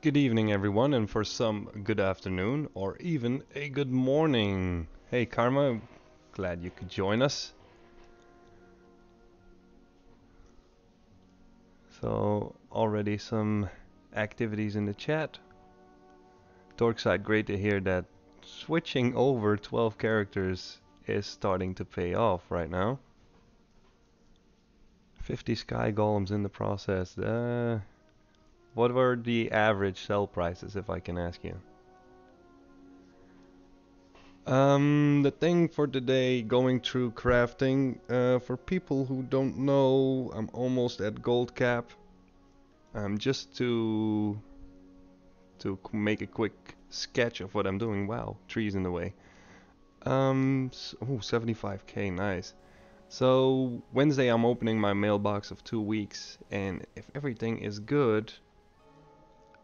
Good evening, everyone, and for some, good afternoon, or even a good morning. Hey, Karma, glad you could join us. So, already some activities in the chat. Dorkside, great to hear that switching over 12 characters is starting to pay off right now. 50 sky golems in the process. What were the average sell prices, if I can ask you? The thing for today, going through crafting, for people who don't know, I'm almost at gold cap. Just to make a quick sketch of what I'm doing. Wow, trees in the way. Oh, 75k, nice. So Wednesday I'm opening my mailbox of 2 weeks, and if everything is good,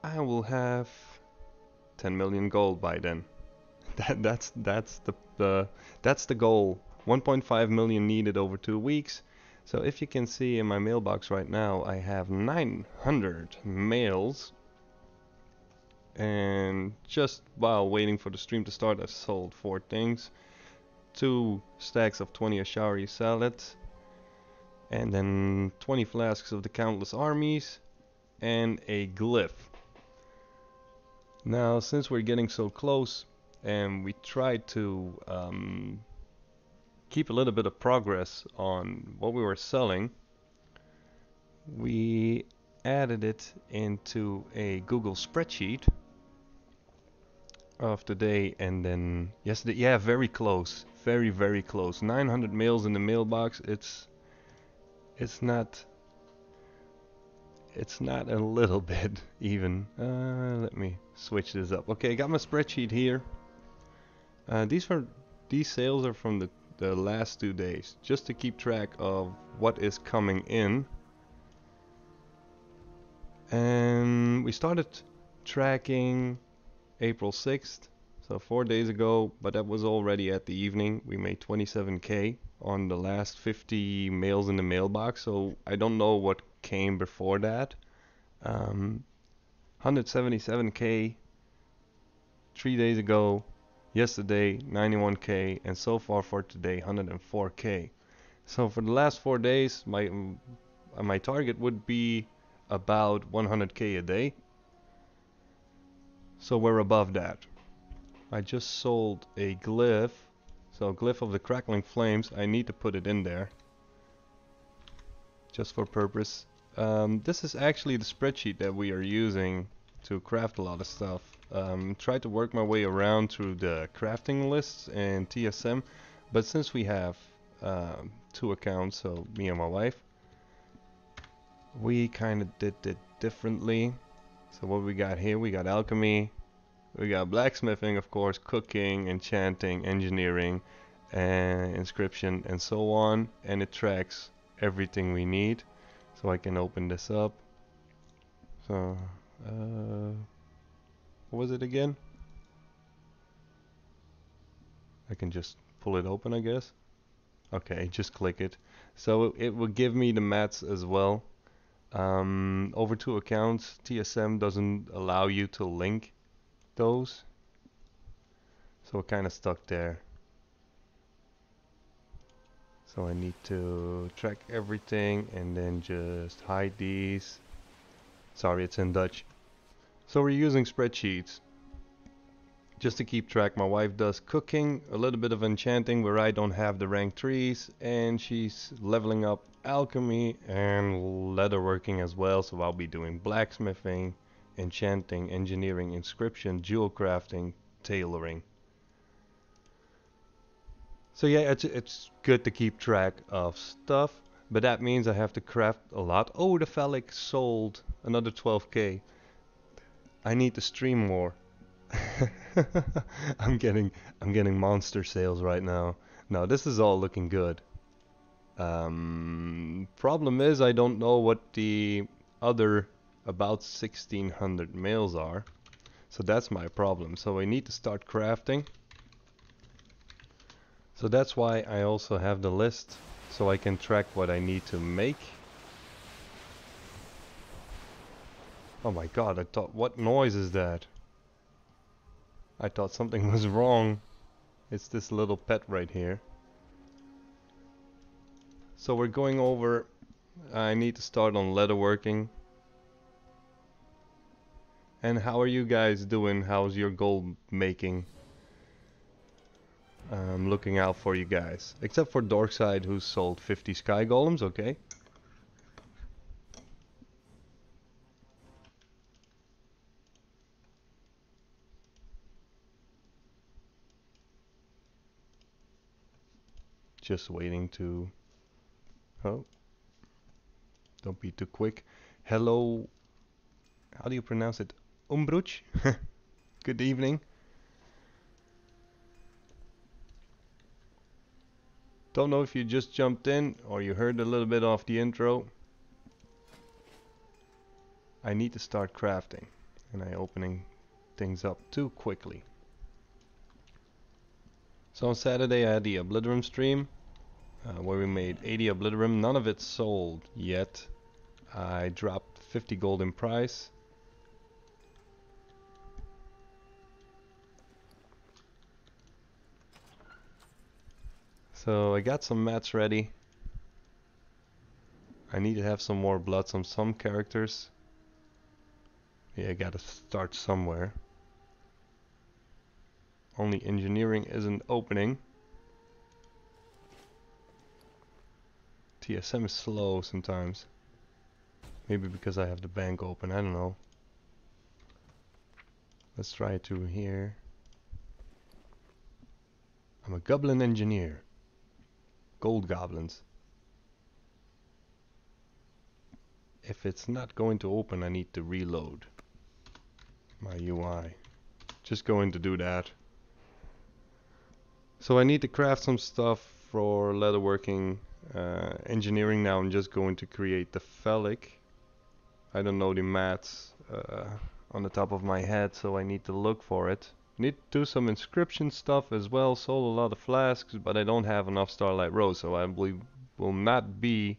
I will have 10 million gold by then. That's the goal. 1.5 million needed over 2 weeks. So if you can see in my mailbox right now, I have 900 mails. And just while waiting for the stream to start, I sold 4 things. 2 stacks of 20 Ashari salads. And then 20 flasks of the Countless Armies. And a glyph. Now, since we're getting so close, and we tried to keep a little bit of progress on what we were selling, we added it into a Google spreadsheet of today and then yesterday. Yeah, very close, very close. 900 mails in the mailbox. It's not it's not a little bit even. Let me switch this up. Okay, I got my spreadsheet here. These sales are from the last 2 days, just to keep track of what is coming in. And we started tracking April 6th, so 4 days ago, but that was already at the evening. We made 27k on the last 50 mails in the mailbox, so I don't know what came before that. 177k 3 days ago, yesterday 91k, and so far for today 104k. So for the last 4 days, my target would be about 100k a day. So we're above that. I just sold a glyph. So glyph of the crackling flames. I need to put it in there, just for purpose. This is actually the spreadsheet that we are using to craft a lot of stuff. Try to work my way around through the crafting lists and TSM, but since we have 2 accounts, so me and my wife, we kind of did it differently. So what we got here, we got alchemy, we got blacksmithing, of course, cooking, enchanting, engineering, and inscription, and so on, and it tracks everything we need. So I can open this up. So, what was it again? I can just pull it open, I guess. Okay, just click it. So it will give me the mats as well. Over 2 accounts, TSM doesn't allow you to link those. So it kind of stuck there. So I need to track everything and then just hide these. Sorry, it's in Dutch. So we're using spreadsheets just to keep track. My wife does cooking, a little bit of enchanting where I don't have the rank trees, and she's leveling up alchemy and leatherworking as well. So I'll be doing blacksmithing, enchanting, engineering, inscription, jewel crafting, tailoring. So yeah, it's good to keep track of stuff, but that means I have to craft a lot. Oh, the phallic sold another 12k. I need to stream more. I'm getting monster sales right now. No, this is all looking good. Problem is I don't know what the other about 1600 mails are. So that's my problem. So I need to start crafting. So that's why I also have the list, so I can track what I need to make. Oh my god, I thought, what noise is that? I thought something was wrong. It's this little pet right here. So we're going over, I need to start on leatherworking. And how are you guys doing? How's your gold making? I'm looking out for you guys. Except for Dorkside, who sold 50 sky golems, okay. Just waiting to... Oh. Don't be too quick. Hello. How do you pronounce it? Umbruch? Good evening. Don't know if you just jumped in or you heard a little bit of the intro. I need to start crafting, and I'm opening things up too quickly. So on Saturday I had the Obliterum stream, where we made 80 Obliterum. None of it sold yet. I dropped 50 gold in price. So I got some mats ready. I need to have some more bloods on some characters. Yeah, I gotta start somewhere. Only engineering isn't opening. TSM is slow sometimes. Maybe because I have the bank open, I don't know. Let's try to here. I'm a goblin engineer. Gold goblins. If it's not going to open, I need to reload my UI. Just going to do that. So I need to craft some stuff for leatherworking. Engineering now, I'm just going to create the phallic. I don't know the mats on the top of my head, so I need to look for it. Need to do some inscription stuff as well. Sold a lot of flasks, but I don't have enough Starlight Rose, so I will not be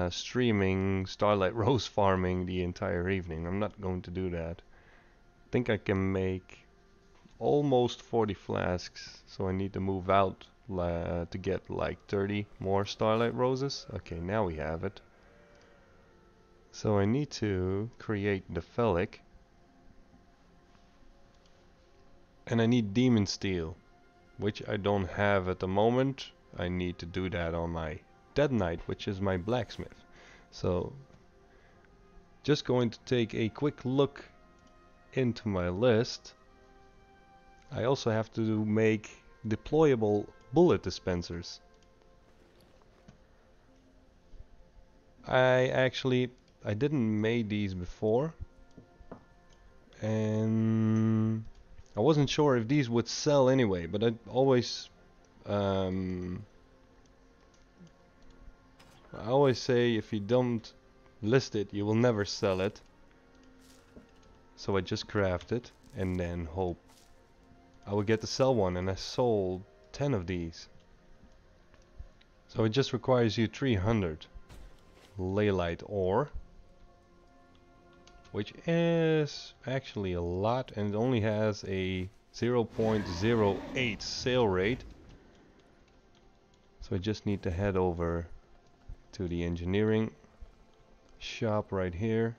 streaming Starlight Rose farming the entire evening. I'm not going to do that. I think I can make almost 40 flasks, so I need to move out to get like 30 more Starlight Roses. Okay, now we have it. So I need to create the phallic. And I need demon steel, which I don't have at the moment. I need to do that on my Dead Knight, which is my blacksmith. So just going to take a quick look into my list. I also have to make deployable bullet dispensers. I didn't make these before, and I wasn't sure if these would sell anyway, but I always say if you don't list it, you will never sell it. So I just craft it and then hope I will get to sell one, and I sold 10 of these. So it just requires you 300 Leylight ore, which is actually a lot, and it only has a 0.08 sale rate. So I just need to head over to the engineering shop right here.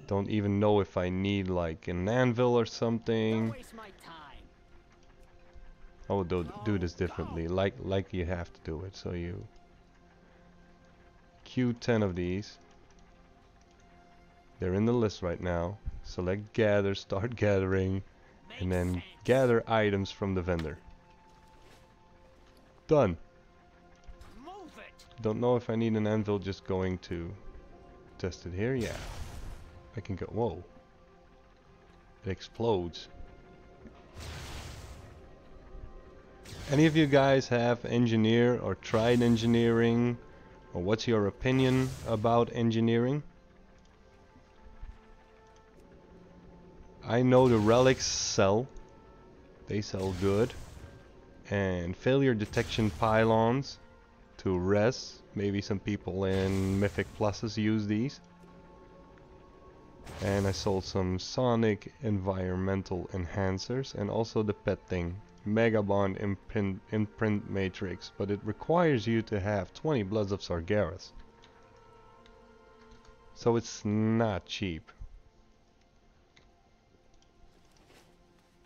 Don't even know if I need like an anvil or something. I will do this differently, like you have to do it. So you queue 10 of these. They're in the list right now. Select gather, start gathering, and then gather items from the vendor. Done. Don't know if I need an anvil, just going to test it here. Yeah. I can go. Whoa. It explodes. Any of you guys have engineer or tried engineering? Or what's your opinion about engineering? I know the relics sell. They sell good. And failure detection pylons to res. Maybe some people in Mythic Pluses use these. And I sold some Sonic environmental enhancers and also the pet thing, Megabond imprint matrix, but it requires you to have 20 Bloods of Sargeras. So it's not cheap.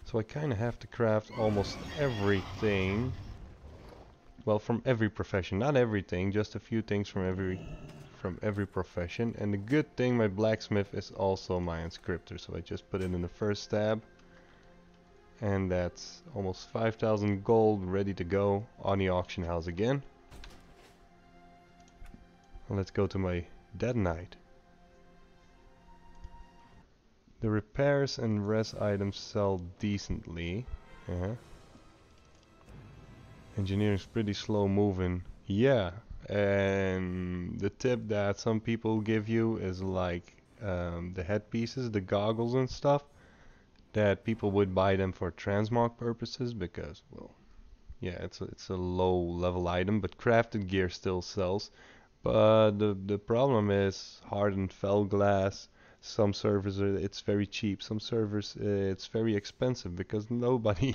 So I kind of have to craft almost everything. Well, from every profession, not everything, just a few things from every profession. And the good thing, my blacksmith is also my inscriptor, so I just put it in the first tab. And that's almost 5,000 gold ready to go on the auction house again. And let's go to my Dead Knight. The repairs and res items sell decently. Yeah. Engineering's pretty slow moving. Yeah. And the tip that some people give you is like the headpieces, the goggles and stuff, that people would buy them for transmog purposes because, well, yeah, it's a low level item, but crafted gear still sells. But the problem is hardened fell glass. Some servers it's very cheap. Some servers it's very expensive because nobody,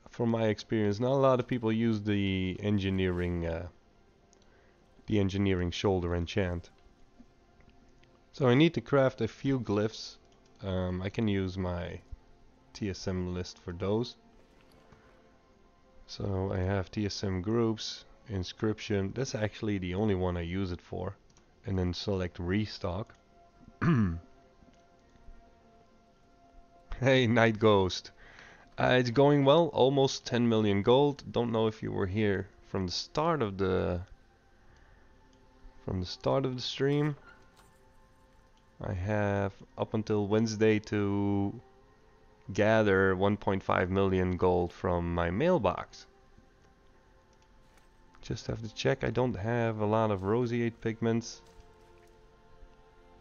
from my experience, not a lot of people use the engineering shoulder enchant. So I need to craft a few glyphs. I can use my TSM list for those. So I have TSM groups, inscription. That's actually the only one I use it for. And then select restock. Hey, Night Ghost. It's going well. Almost 10 million gold. Don't know if you were here from the start of the stream. I have up until Wednesday to gather 1.5 million gold from my mailbox. Just have to check. I don't have a lot of roseate pigments,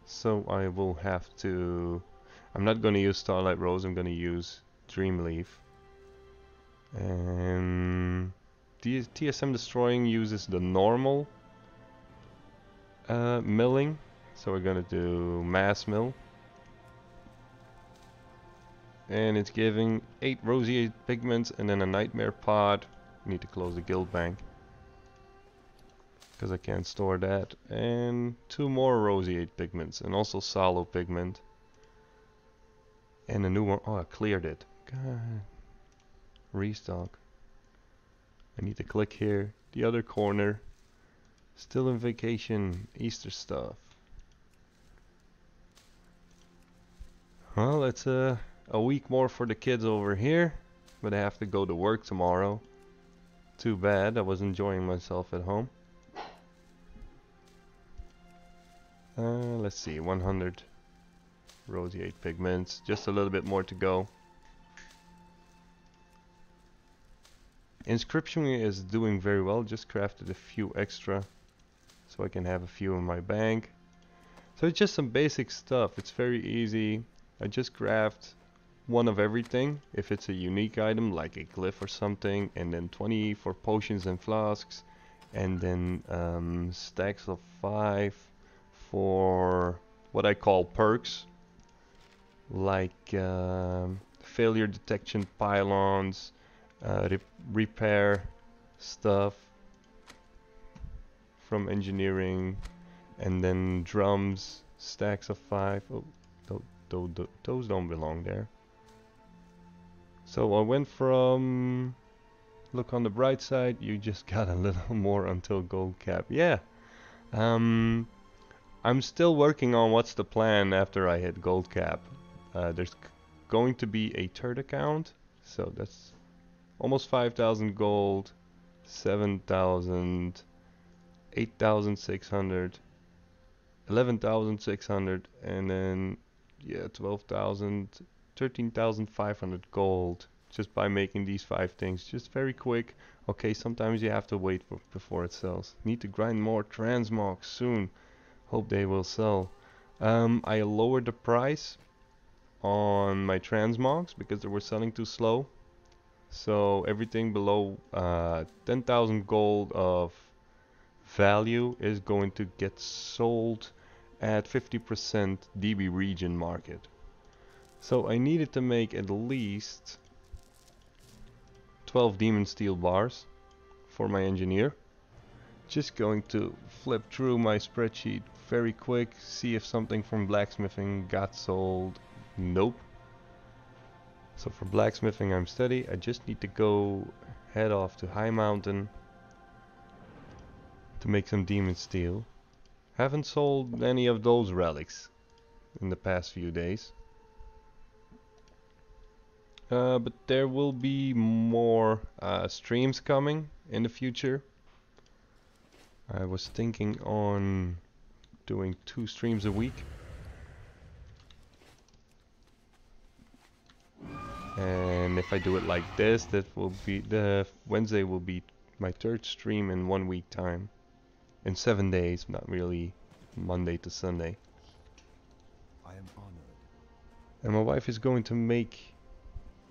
so I will have to. I'm not going to use Starlight Rose. I'm going to use Dreamleaf. And TSM Destroying uses the normal milling, so we're going to do mass mill. And it's giving 8 roseate pigments and then a nightmare pod. Need to close the guild bank because I can't store that. And 2 more roseate pigments and also sallow pigment. And a new one. Oh, I cleared it. God. Restock. I need to click here. The other corner. Still in vacation. Easter stuff. Well, it's a week more for the kids over here. But I have to go to work tomorrow. Too bad. I was enjoying myself at home. Let's see. 100 roseate pigments. Just a little bit more to go. Inscription is doing very well. Just crafted a few extra so I can have a few in my bank. So it's just some basic stuff. It's very easy. I just craft one of everything if it's a unique item like a glyph or something, and then 20 for potions and flasks, and then stacks of 5 for what I call perks, like failure detection pylons, repair stuff from engineering, and then drums, stacks of 5. Oh, those don't belong there. So I went from, look on the bright side, you just got a little more until gold cap. Yeah. I'm still working on what's the plan after I hit gold cap. There's going to be a third account, so that's almost 5,000 gold, 7,000, 8,600, 11,600, and then yeah, 12,000, 13,500 gold just by making these 5 things. Just very quick. Okay, sometimes you have to wait before it sells. Need to grind more transmogs soon. Hope they will sell. I lowered the price on my transmogs because they were selling too slow. So everything below 10,000 gold of value is going to get sold at 50% DB region market. So I needed to make at least 12 demon steel bars for my engineer. Just going to flip through my spreadsheet very quick, see if something from blacksmithing got sold. Nope. So for blacksmithing I'm steady. I just need to go head off to High Mountain to make some demon steel. Haven't sold any of those relics in the past few days. But there will be more streams coming in the future. I was thinking on doing 2 streams a week. And if I do it like this, that will be the Wednesday will be my 3rd stream in 1 week time. In 7 days, not really Monday to Sunday. I am honored. And my wife is going to make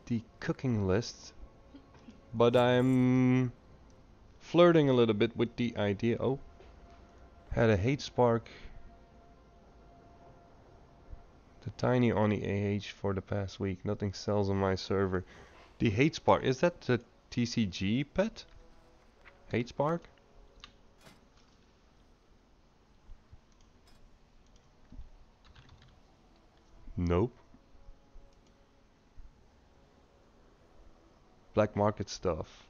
the cooking list, but I'm flirting a little bit with the idea. Oh, had a hate spark. The tiny Oni AH for the past week. Nothing sells on my server. The hate spark, is that the TCG pet? Hate spark? Nope. Black market stuff.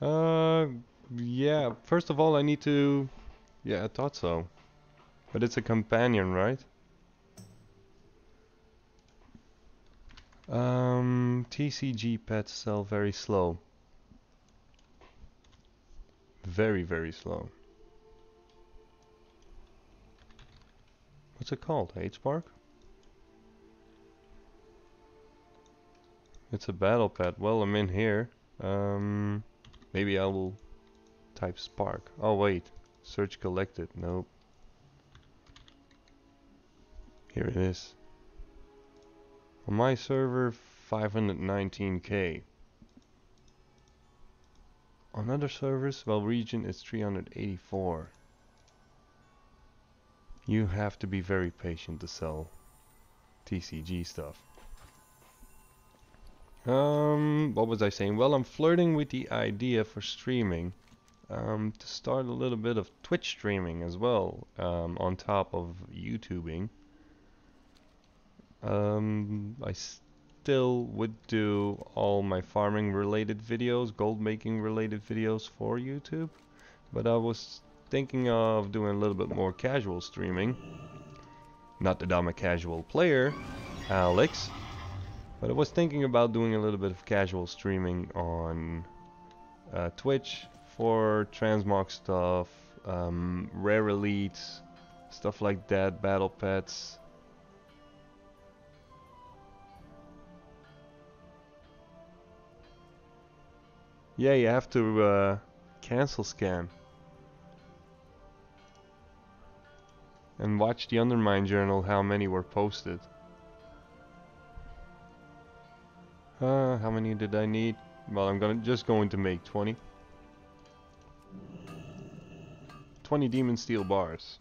Yeah, first of all I need to... Yeah, I thought so. But it's a companion, right? TCG pets sell very slow. Very, very slow. What's it called? Hate spark? It's a battle pet. Well, I'm in here. Maybe I will type spark. Oh wait, search collected. Nope. Here it is. On my server, 519k. On other servers, well, region is 384. You have to be very patient to sell TCG stuff. What was I saying? Well, I'm flirting with the idea for streaming. To start a little bit of Twitch streaming as well, on top of YouTubing. I still would do all my farming related videos, gold making related videos for YouTube, but I was thinking of doing a little bit more casual streaming. Not that I'm a casual player, Alex, but I was thinking about doing a little bit of casual streaming on Twitch for transmog stuff, rare elites, stuff like that, battle pets. Yeah, you have to cancel scan. And watch the Undermine journal how many were posted. How many did I need? Well, I'm just going to make 20. 20 demon steel bars.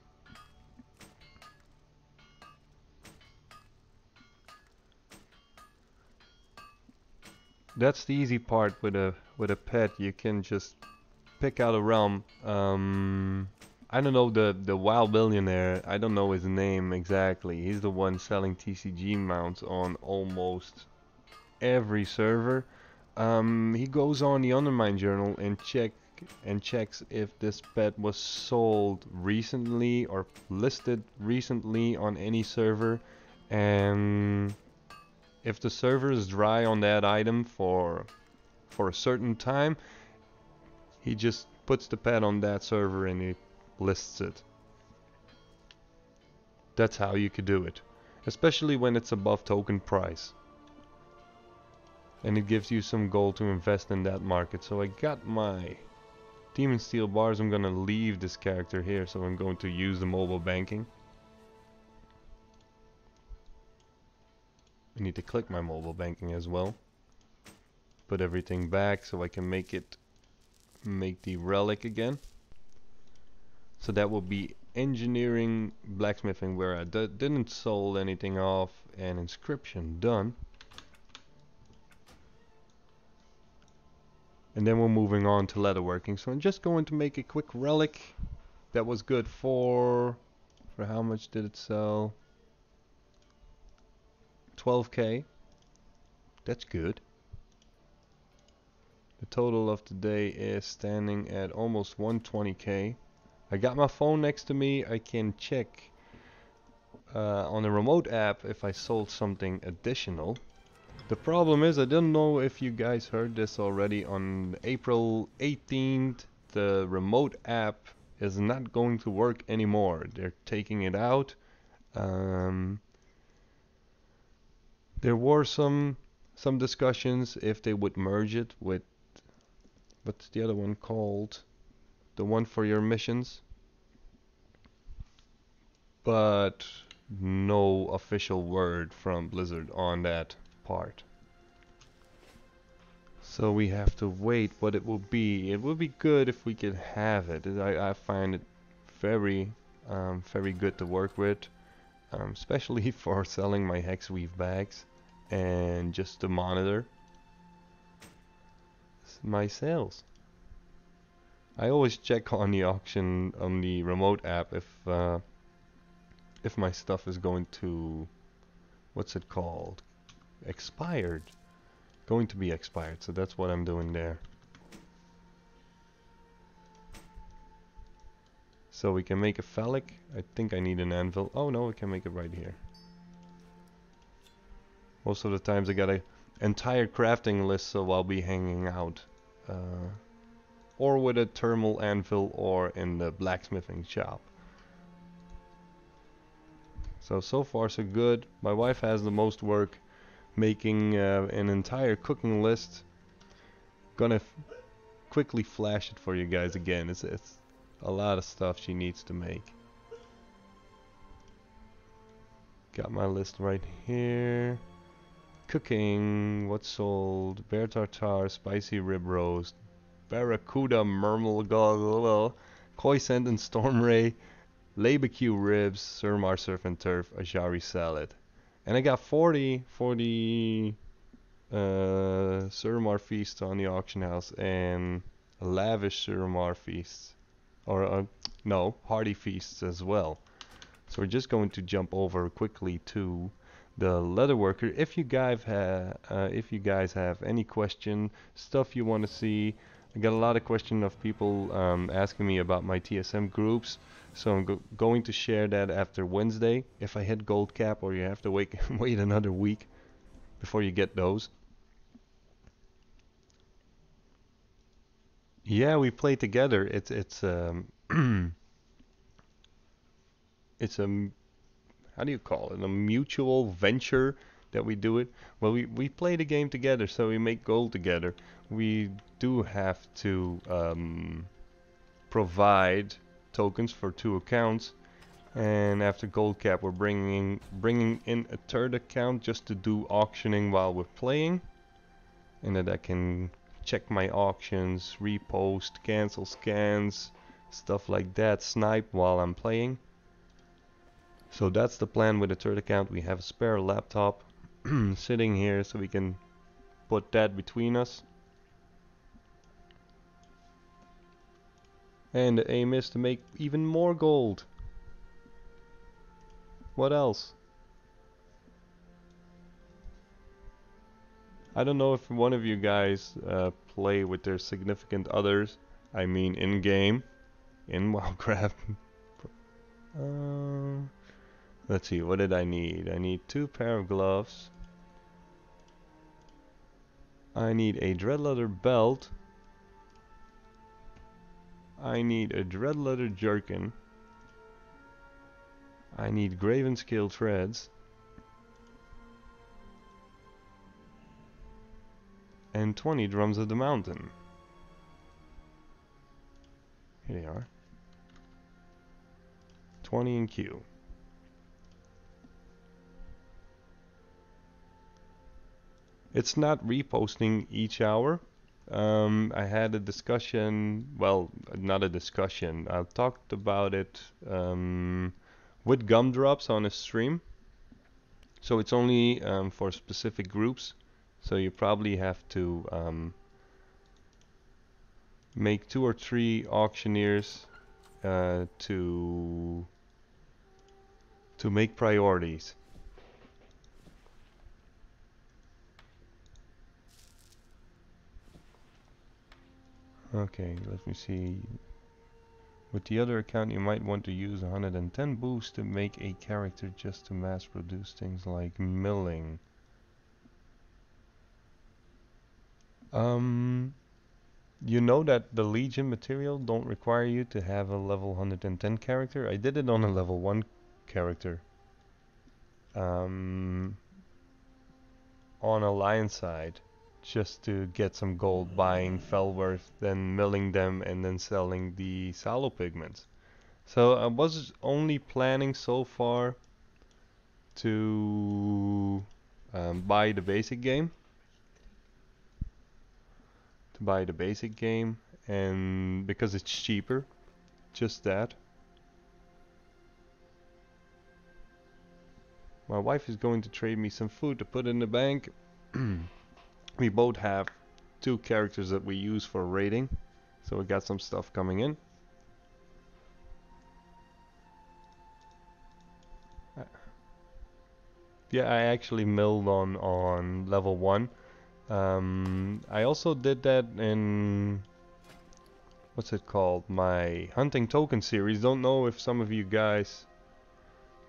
That's the easy part with a pet. You can just pick out a realm. I don't know the WoW billionaire. I don't know his name exactly. He's the one selling TCG mounts on almost every server. He goes on the Undermine journal and checks if this pet was sold recently or listed recently on any server, and if the server is dry on that item for a certain time, he just puts the pet on that server and he lists it. That's how you could do it, especially when it's above token price. And it gives you some gold to invest in that market. So I got my Demon Steel bars. I'm gonna leave this character here, so I'm going to use the mobile banking. I need to click my mobile banking as well. Put everything back so I can make the relic again. So that will be engineering blacksmithing where I didn't sold anything off, and inscription done. And then we're moving on to leatherworking. So I'm just going to make a quick relic that was good for how much did it sell? 12k. That's good. The total of the day is standing at almost 120k. I got my phone next to me. I can check on the remote app if I sold something additional. The problem is I don't know if you guys heard this already. On April 18th, the remote app is not going to work anymore. They're taking it out. There were some discussions if they would merge it with, what's the other one called? The one for your missions. But no official word from Blizzard on that part. So we have to wait what it will be. It would be good if we could have it. I find it very, very good to work with, especially for selling my Hexweave bags and just to monitor my sales. I always check on the auction on the remote app if my stuff is going to, what's it called? Expired. Going to be expired, so that's what I'm doing there. So we can make a phallic. I think I need an anvil. Oh no, we can make it right here. Most of the times I got an entire crafting list, so I'll be hanging out. Or with a thermal anvil or in the blacksmithing shop. So far so good. My wife has the most work making an entire cooking list. Gonna quickly flash it for you guys again. It's a lot of stuff she needs to make. Got my list right here. Cooking, what's sold? Bear tartare, spicy rib roast, barracuda mermelgol, koi sand and storm ray, barbecue ribs, surmar surf and turf, ajari salad. And I got 40 surmar feasts on the auction house and lavish surmar feasts. Or no, hearty feasts as well. So we're just going to jump over quickly to the leatherworker. If you guys have any question, stuff you want to see, I got a lot of questions of people asking me about my TSM groups. So I'm going to share that after Wednesday. If I hit gold cap, or you have to wait wait another week before you get those. Yeah, we play together. It's it's a, how do you call it? A mutual venture that we do it. Well, we play the game together, so we make gold together. We do have to provide tokens for 2 accounts, and after gold cap, we're bringing in a 3rd account just to do auctioning while we're playing, and that I can check my auctions, repost, cancel scans, stuff like that, snipe while I'm playing. So that's the plan with the 3rd account. We have a spare laptop sitting here, so we can put that between us. And the aim is to make even more gold. What else? I don't know if one of you guys play with their significant others. I mean in-game, in Wildcraft. Let's see, what did I need? I need 2 pair of gloves. I need a dread leather belt. I need a dread leather jerkin. I need graven scale threads. And 20 drums of the mountain. Here they are. 20 in queue. It's not reposting each hour. I had a discussion, well, not a discussion. I talked about it with gumdrops on a stream. So it's only for specific groups. So you probably have to make 2 or 3 auctioneers to make priorities. Okay, let me see. With the other account, you might want to use 110 boost to make a character just to mass produce things like milling. You know that the Legion material don't require you to have a level 110 character. I did it on a level 1 character. On Alliance side, just to get some gold, buying Felworth, then milling them, and then selling the sallow pigments. So I was only planning so far to buy the basic game. And because it's cheaper, just that. My wife is going to trade me some food to put in the bank. We both have 2 characters that we use for raiding, so we got some stuff coming in. Yeah, I actually milled on level 1. I also did that in, what's it called, my hunting token series. Don't know if some of you guys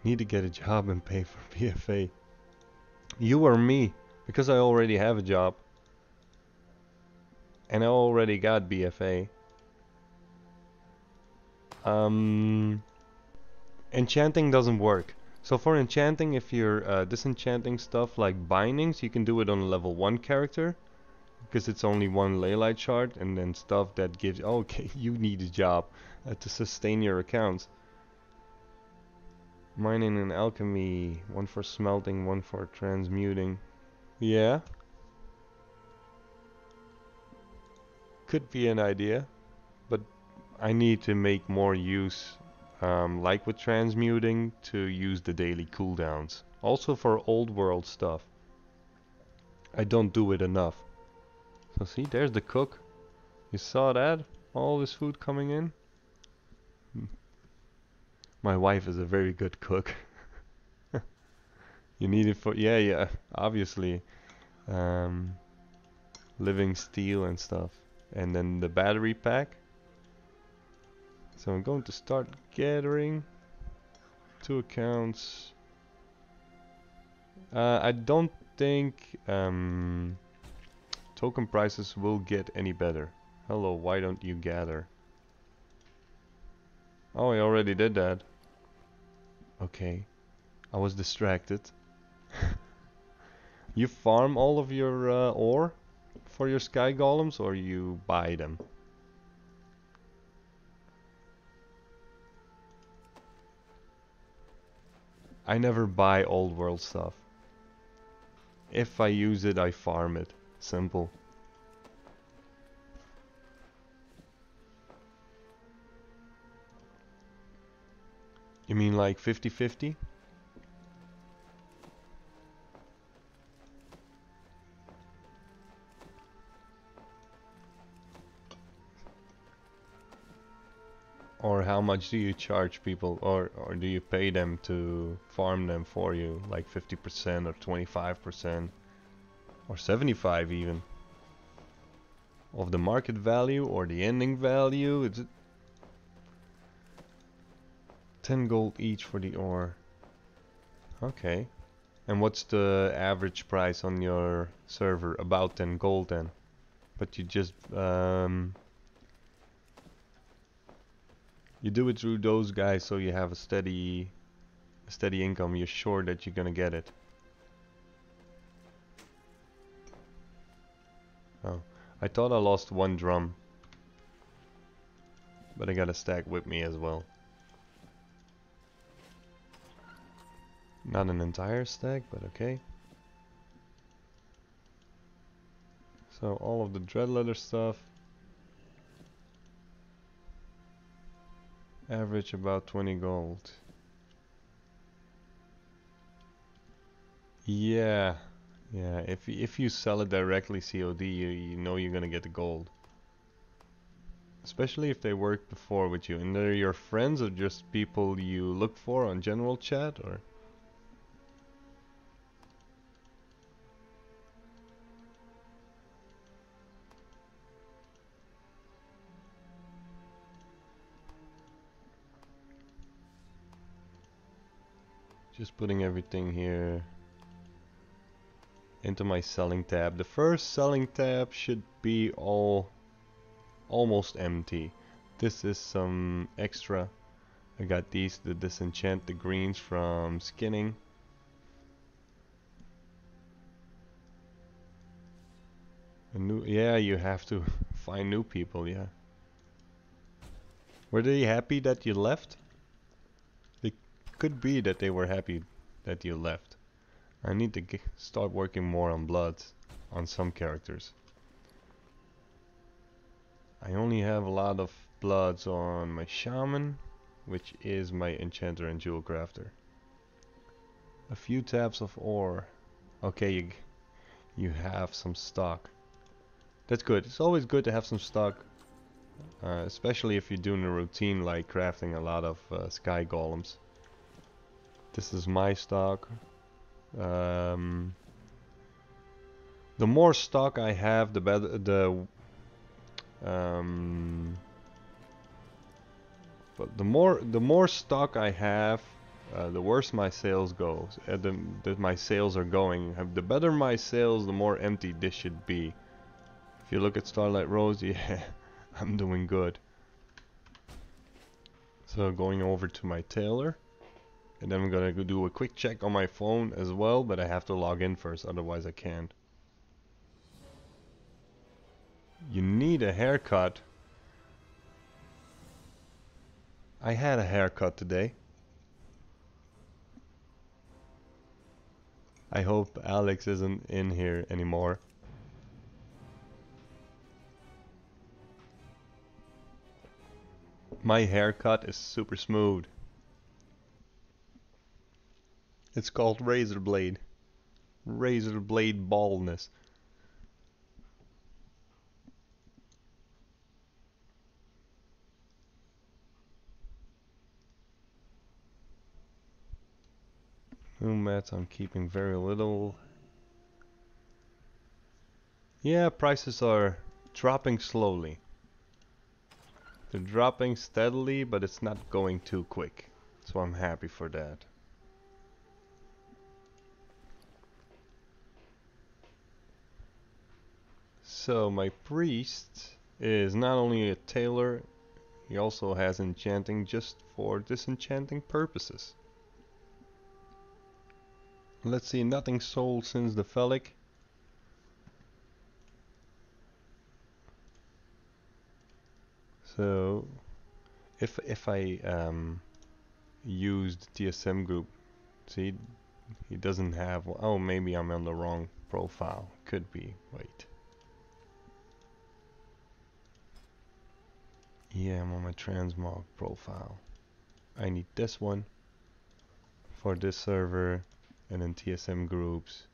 need to get a job and pay for BFA. You or me, because I already have a job and I already got BFA. Enchanting doesn't work. So for enchanting, if you're disenchanting stuff like bindings, you can do it on a level 1 character, because it's only 1 leylight shard, and then stuff that gives, okay, you need a job to sustain your accounts. Mining and alchemy, 1 for smelting, 1 for transmuting. Yeah, could be an idea, but I need to make more use, like with transmuting, to use the daily cooldowns. Also for old world stuff. I don't do it enough. So see, there's the cook. You saw that? All this food coming in? My wife is a very good cook. You need it for, yeah, obviously. Um, living steel and stuff. And then the battery pack. So I'm going to start gathering 2 accounts. I don't think token prices will get any better. Hello, why don't you gather? Oh, I already did that. Okay, I was distracted. You farm all of your ore for your sky golems, or you buy them? I never buy old world stuff. If I use it, I farm it. Simple. You mean like 50-50? Or how much do you charge people, or do you pay them to farm them for you, like 50% or 25% or 75 even of the market value or the ending value? It's 10 gold each for the ore. Okay. And what's the average price on your server? About 10 gold then. But you just you do it through those guys, so you have a steady income. You're sure that you're gonna get it. Oh, I thought I lost 1 drum, but I got a stack with me as well. Not an entire stack, but okay. So all of the dread leather stuff, average about 20 gold. Yeah, yeah. If you sell it directly COD, you know you're gonna get the gold. Especially if they worked before with you, and they're your friends or just people you look for on general chat, or just putting everything here into my selling tab. The first selling tab should be almost empty. This is some extra. I got these to disenchant the greens from skinning. Yeah, you have to find new people, yeah. Were they happy that you left? It could be that they were happy that you left. I need to start working more on bloods on some characters. I only have a lot of bloods on my shaman, which is my enchanter and jewel crafter. A few tabs of ore. Okay, you have some stock. That's good. It's always good to have some stock, especially if you're doing a routine like crafting a lot of sky golems. This is my stock. Um, the more stock I have, the better. Um, but the more stock I have, the worse my sales go. My sales are going. The better my sales, the more empty this should be. If you look at Starlight Rose, yeah, I'm doing good. So going over to my tailor, and then I'm gonna go do a quick check on my phone as well, but I have to log in first, otherwise I can't. You need a haircut. I had a haircut today. I hope Alex isn't in here anymore. My haircut is super smooth. It's called razor blade. Razor blade baldness. Mats, I'm keeping very little. Yeah, prices are dropping slowly. They're dropping steadily, but it's not going too quick. So I'm happy for that. So my priest is not only a tailor, he also has enchanting just for disenchanting purposes. Let's see, nothing sold since the Felic. So if I used TSM group, see, he doesn't have. Oh, maybe I'm on the wrong profile. Could be. Wait. Yeah, I'm on my transmog profile. I need this one for this server, and then TSM groups,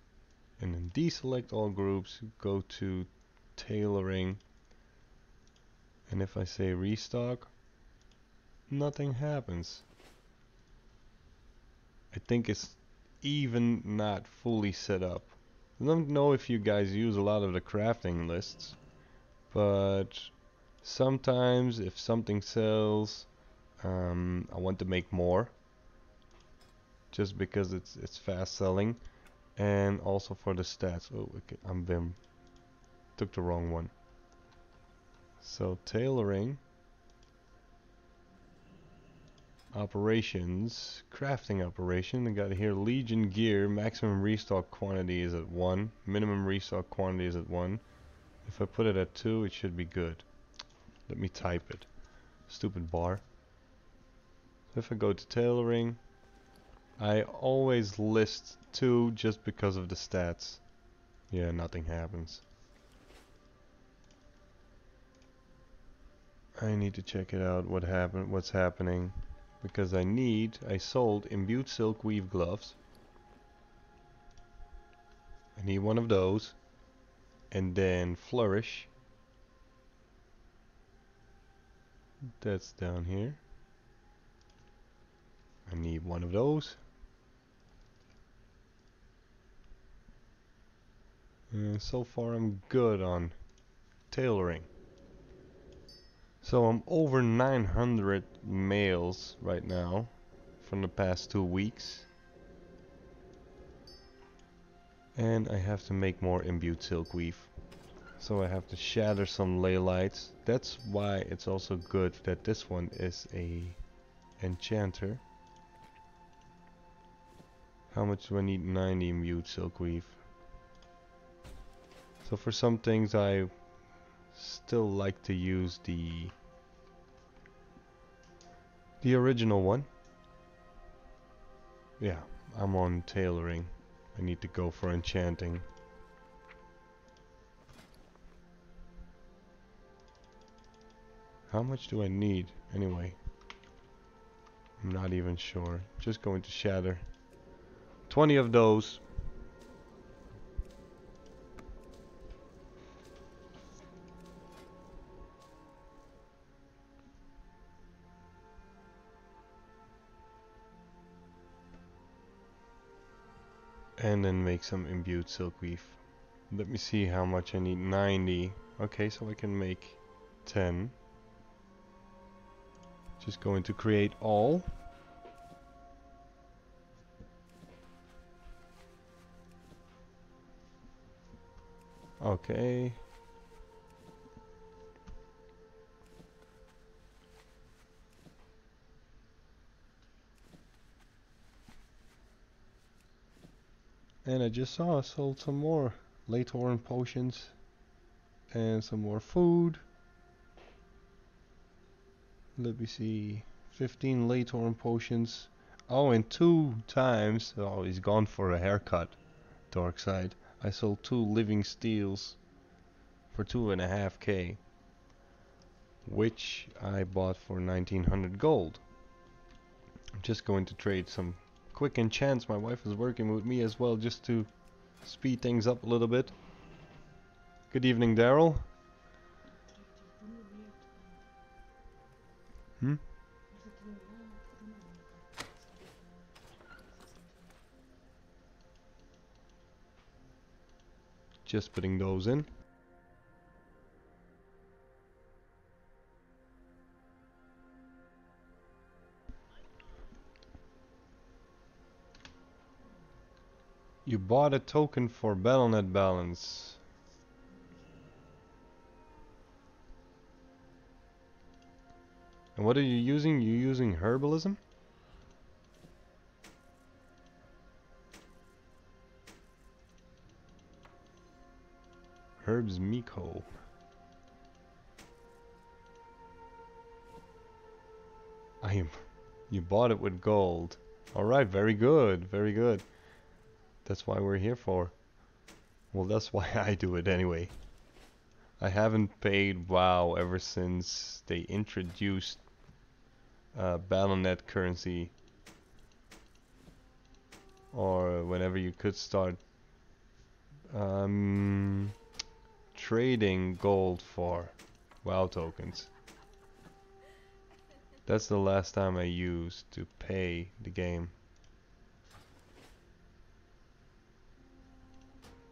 and then deselect all groups. Go to tailoring, and if I say restock, nothing happens. I think it's even not fully set up. I don't know if you guys use a lot of the crafting lists, but sometimes if something sells, I want to make more just because it's fast selling, and also for the stats. Oh, okay, I'm Vim. Took the wrong one. So tailoring, operations, crafting operation. I got here Legion gear. Maximum restock quantity is at 1. Minimum restock quantity is at 1. If I put it at 2, it should be good. Let me type it. Stupid bar. So if I go to tailoring, I always list 2 just because of the stats. Yeah, nothing happens. I need to check it out, what's happening. Because I sold imbued silk weave gloves. I need one of those. And then flourish. That's down here. I need one of those. So far I'm good on tailoring. So I'm over 900 mails right now from the past 2 weeks. And I have to make more imbued silk weave. So I have to shatter some ley lights. That's why it's also good that this one is a enchanter. How much do I need? 90 imbued silk weave. So for some things I still like to use the original one. Yeah, I'm on tailoring. I need to go for enchanting. How much do I need anyway? I'm not even sure. Just going to shatter 20 of those. And then make some imbued silk weave. Let me see how much I need. 90. Okay, so I can make 10. Just going to create all. Okay. And I just saw I sold some more late orange potions and some more food. Let me see. 15 late orange potions. Oh, and 2 times. Oh, he's gone for a haircut. Dark side. I sold 2 living steels for 2.5k, which I bought for 1900 gold. I'm just going to trade some quick enchants. My wife is working with me as well just to speed things up a little bit. Good evening, Daryl. Hmm? Just putting those in. You bought a token for Battle.net balance. And what are you using? You're using herbalism? Herbs Miko. You bought it with gold. Alright, very good, very good. That's why we're here for. Well, that's why I do it anyway. I haven't paid WoW ever since they introduced Battle.net currency. Or whenever you could start trading gold for WoW tokens. That's the last time I used to pay the game.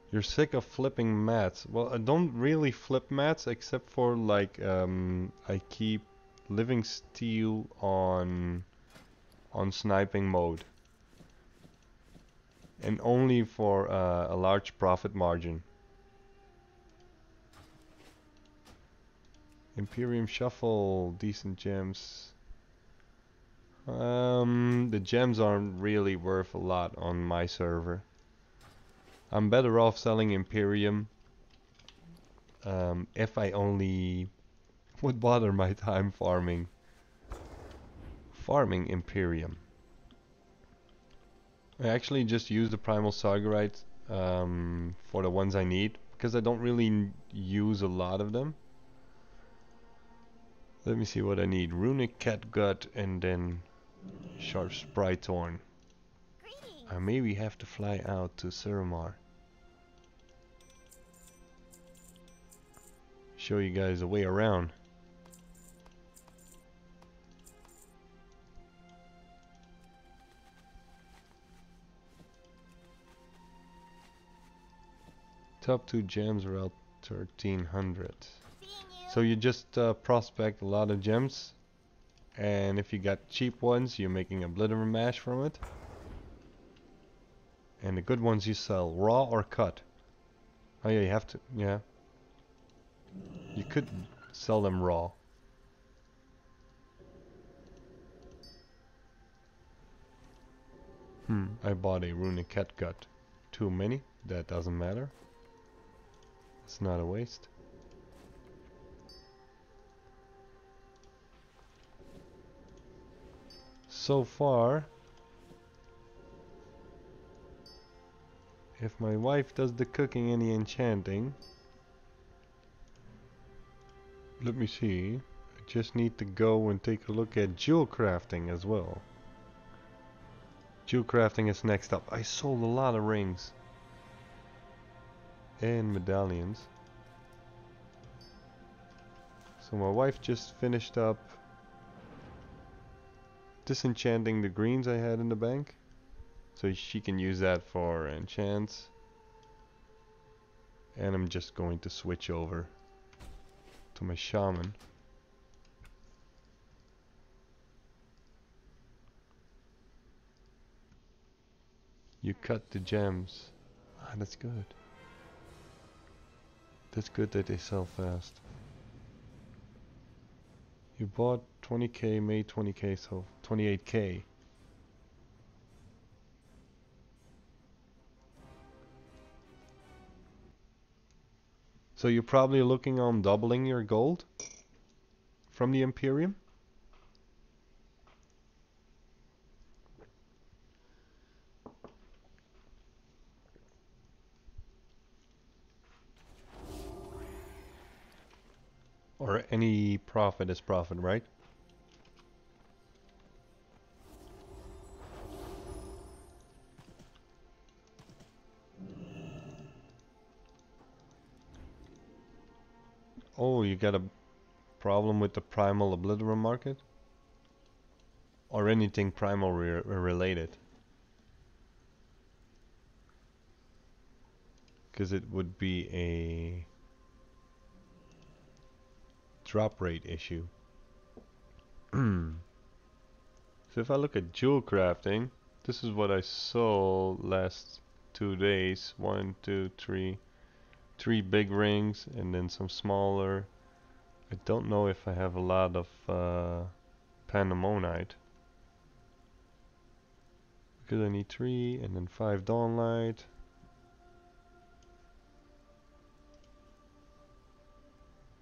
You're sick of flipping mats. Well, I don't really flip mats except for like I keep living steel on sniping mode. And only for a large profit margin. Imperium Shuffle, decent gems. The gems aren't really worth a lot on my server. I'm better off selling Imperium if I only would bother my time farming Imperium. I actually just use the Primal Sargerite for the ones I need because I don't really use a lot of them. Let me see what I need. Runic catgut and then sharp sprite thorn. I maybe have to fly out to Suramar. Show you guys a way around. Top 2 gems are out 1300. So you just prospect a lot of gems, and if you got cheap ones, you're making obliterate mash from it. And the good ones you sell raw or cut. Oh yeah, you have to, yeah. You could sell them raw. I bought a runic catgut. Too many? That doesn't matter. It's not a waste. So far, if my wife does the cooking and the enchanting, let me see. I just need to go and take a look at jewel crafting as well. Jewel crafting is next up. I sold a lot of rings and medallions. So my wife just finished up disenchanting the greens I had in the bank. So she can use that for enchants. And I'm just going to switch over to my shaman. You cut the gems. Ah, that's good. That's good that they sell fast. You bought 20k, made 20k, so 28k. So you're probably looking on doubling your gold from the Imperium? Or any profit is profit, right? Oh, you got a problem with the primal obliterate market? Or anything primal related? Because it would be a drop rate issue. So if I look at jewel crafting, this is what I sold last 2 days. 1, 2, 3. 3 big rings and then some smaller. I don't know if I have a lot of Pandemonite. Because I need 3 and then 5 Dawnlight.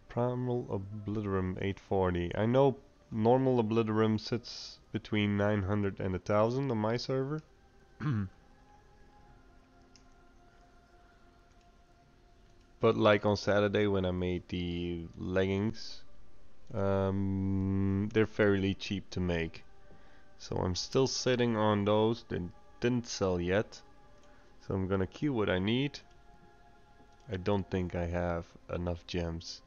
Primal Obliterum 840. I know normal Obliterum sits between 900 and 1000 on my server. But like on Saturday when I made the leggings, they're fairly cheap to make. So I'm still sitting on those that didn't sell yet. So I'm gonna queue what I need. I don't think I have enough gems.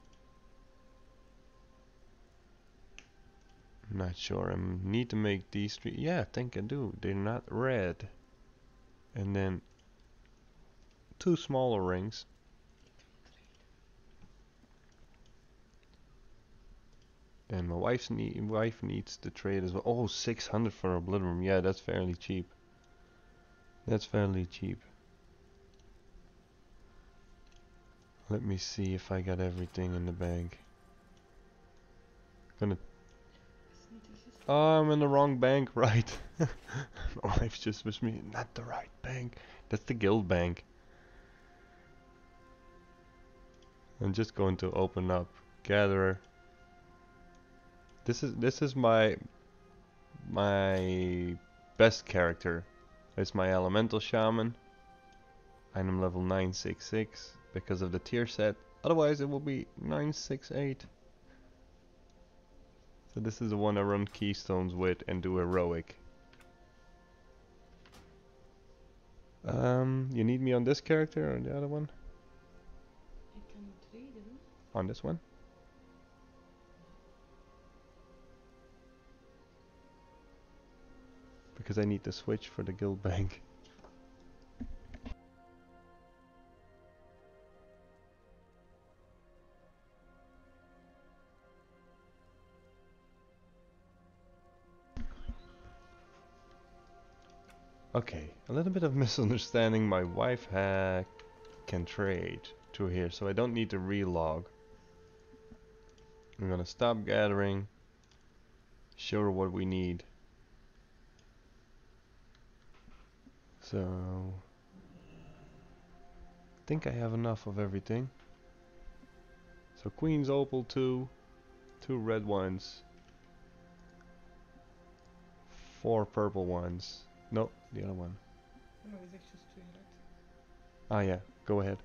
I'm not sure. I need to make these 3. Yeah, I think I do. They're not red. And then 2 smaller rings. And my wife needs to trade as well. Oh, 600 for Obliterum. Yeah, that's fairly cheap. That's fairly cheap. Let me see if I got everything in the bank. Gonna. Oh, I'm in the wrong bank, right? My wife just wished me not the right bank. That's the guild bank. I'm just going to open up Gatherer. This is my best character. It's my elemental shaman. I'm level 966 because of the tier set. Otherwise it will be 968. So this is the one I run keystones with and do heroic. You need me on this character or the other one? Ik kan u traden. On this one? Because I need to switch for the guild bank. Okay, a little bit of misunderstanding. My wife can trade through here, so I don't need to relog. I'm gonna stop gathering, show her what we need. So, I think I have enough of everything. So Queen's Opal 2, 2 red ones, 4 purple ones. No, the other one. Maar je zegt juist 2 red. Ah yeah, go ahead.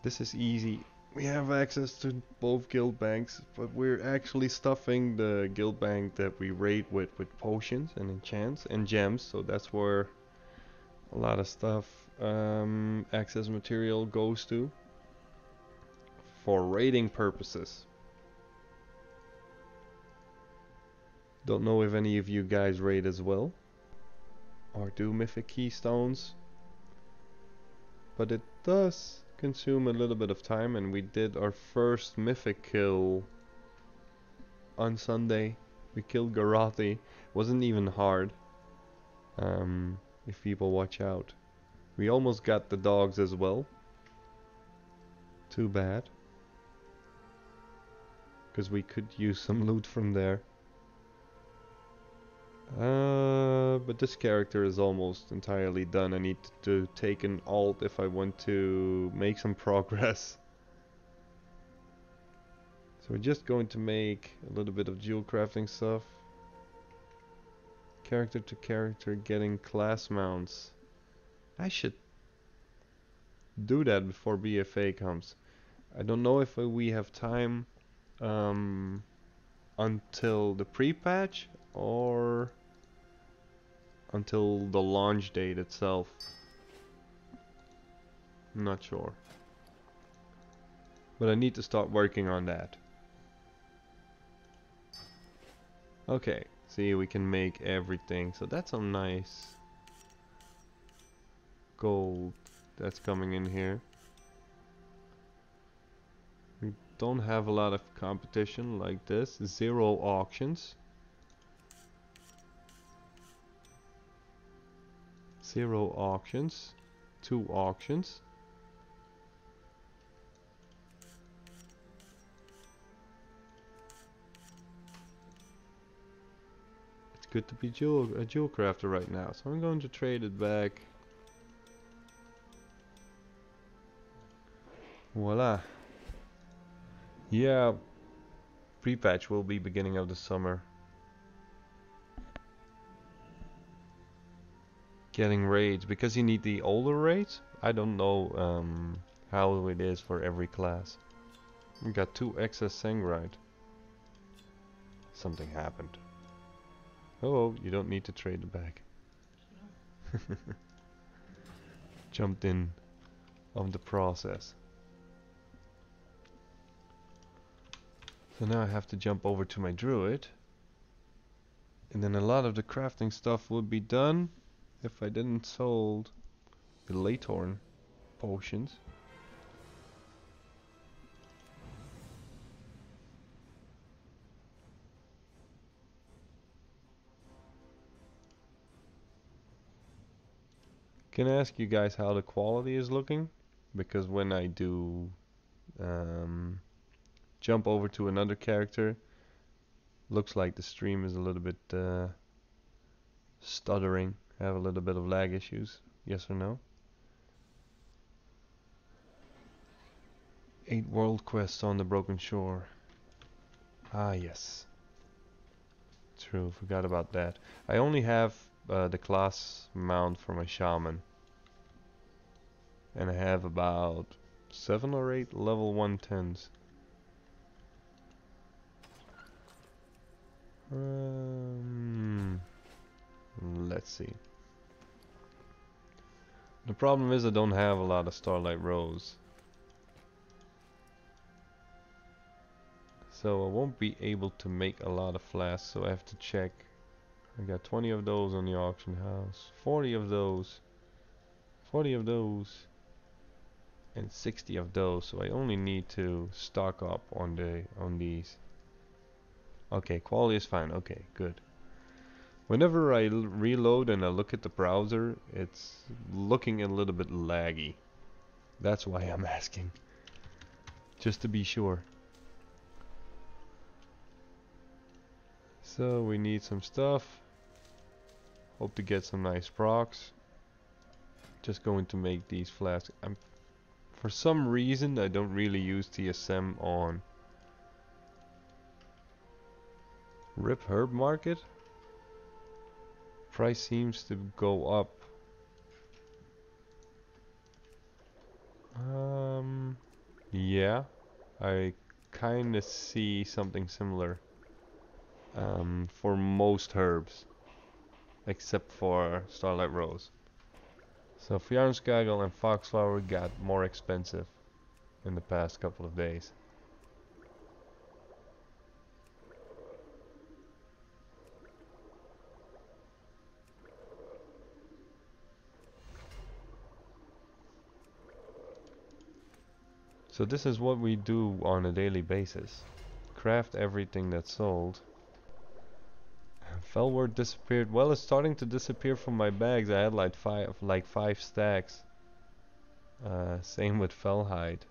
This is easy. We have access to both guild banks, but we're actually stuffing the guild bank that we raid with potions and enchants and gems, so that's where a lot of stuff, access material goes to for raiding purposes. Don't know if any of you guys raid as well or do mythic keystones, but it does consume a little bit of time, and we did our first mythic kill on Sunday. We killed Garathi. Wasn't even hard, if people watch out. We almost got the dogs as well. Too bad, because we could use some loot from there. But this character is almost entirely done. I need to take an alt if I want to make some progress. So we're just going to make a little bit of jewel crafting stuff. Character to character getting class mounts. I should do that before BFA comes. I don't know if we have time until the pre-patch or until the launch date itself. I'm not sure. But I need to start working on that. Okay, see, we can make everything. So that's some nice gold that's coming in here. We don't have a lot of competition like this. 0 auctions. 0 auctions. 2 auctions. It's good to be a jewel crafter right now, so I'm going to trade it back. Voila. Yeah, pre-patch will be beginning of the summer. Getting raids, because you need the older raids. I don't know how it is for every class. We got 2 excess sangrite. Something happened. Oh, you don't need to trade it back. Jumped in on the process. So now I have to jump over to my druid. And then a lot of the crafting stuff would be done if I didn't sold the Latorn potions. Can I ask you guys how the quality is looking? Because when I do jump over to another character, looks like the stream is a little bit stuttering. I have a little bit of lag issues. Yes or no? 8 world quests on the Broken Shore. Ah, yes. True, forgot about that. I only have the class mount for my shaman. And I have about 7 or 8 level 110s. Um, let's see. The problem is I don't have a lot of Starlight Rose. So I won't be able to make a lot of flasks, so I have to check. I got 20 of those on the auction house, 40 of those, 40 of those, and 60 of those. So I only need to stock up on these. Okay, quality is fine. Okay, good. Whenever I reload and I look at the browser, it's looking a little bit laggy. That's why I'm asking, just to be sure. So we need some stuff. Hope to get some nice procs. Just going to make these flasks. For some reason I don't really use TSM on Rip Herb Market. Price seems to go up. Yeah, I kinda see something similar for most herbs except for Starlight Rose. So Fjärnskagel and Foxflower got more expensive in the past couple of days. So this is what we do on a daily basis. Craft everything that's sold. Fellwort disappeared. Well, it's starting to disappear from my bags. I had like five stacks. Same with Fellhide.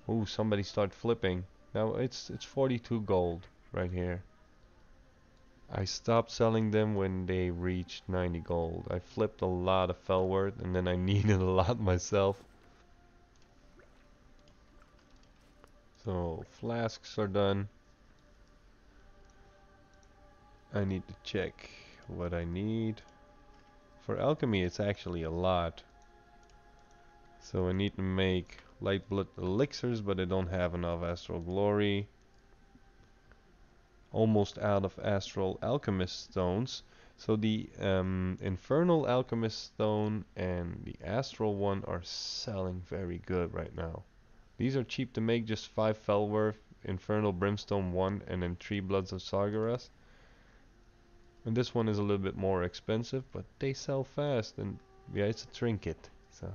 Ooh, somebody start flipping. Now it's 42 gold right here. I stopped selling them when they reached 90 gold. I flipped a lot of Fellwort and then I needed a lot myself. So flasks are done. I need to check what I need. For alchemy it's actually a lot. So I need to make light blood elixirs, but I don't have enough astral glory. Almost out of astral alchemist stones. So the infernal alchemist stone and the astral one are selling very good right now. These are cheap to make, just 5 Fellworth, infernal brimstone 1, and then 3 bloods of Sargeras. And this one is a little bit more expensive, but they sell fast, and yeah, it's a trinket. So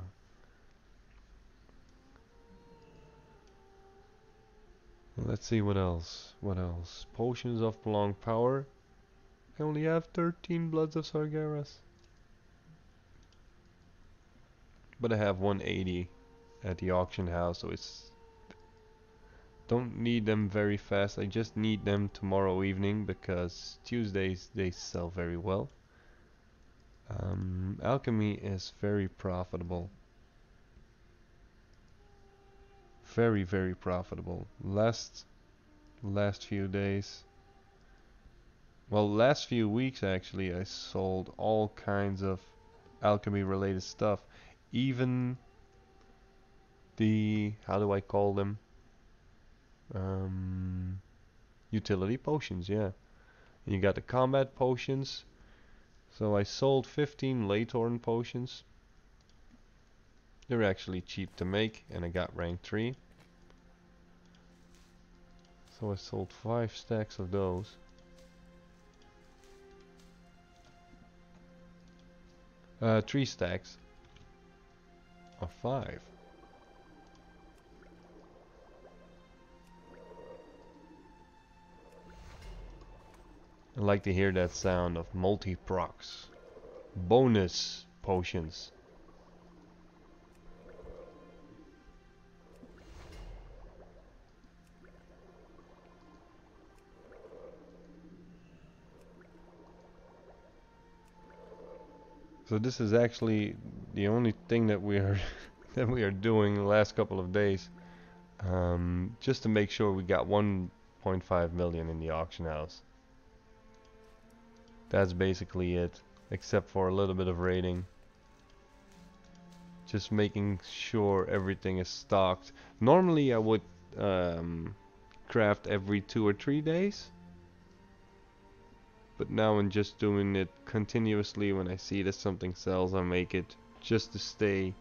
let's see what else. What else? Potions of prolonged power. I only have 13 bloods of Sargeras. But I have 180 at the auction house, so it's don't need them very fast. I just need them tomorrow evening because Tuesdays they sell very well. Alchemy is very profitable. Very, very profitable. Last few days, well, last few weeks actually, I sold all kinds of alchemy related stuff. Even the, how do I call them? Utility potions, yeah. And you got the combat potions. So I sold 15 Latorn potions. They're actually cheap to make, and I got rank 3. So I sold 5 stacks of those. Three stacks of 5. I like to hear that sound of multi-procs. Bonus potions. So this is actually the only thing that we are that we are doing the last couple of days, just to make sure we got 1.5 million in the auction house. That's basically it, except for a little bit of raiding. Just making sure everything is stocked. Normally I would craft every 2 or 3 days, but now I'm just doing it continuously. When I see that something sells, I make it just to stay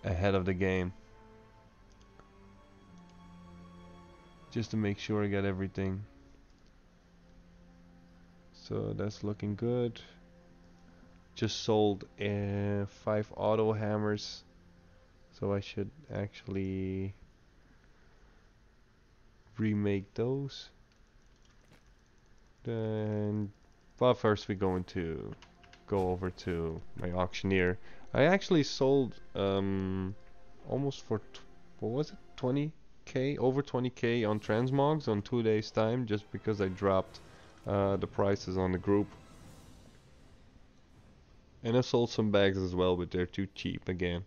ahead of the game. Just to make sure I get everything. So that's looking good. Just sold 5 auto hammers. So I should actually remake those. Then, well, first we're going to go over to my auctioneer. I actually sold almost for what was it, 20k, over 20k on transmogs on 2 days time, just because I dropped the prices on the group. And I sold some bags as well, but they're too cheap again.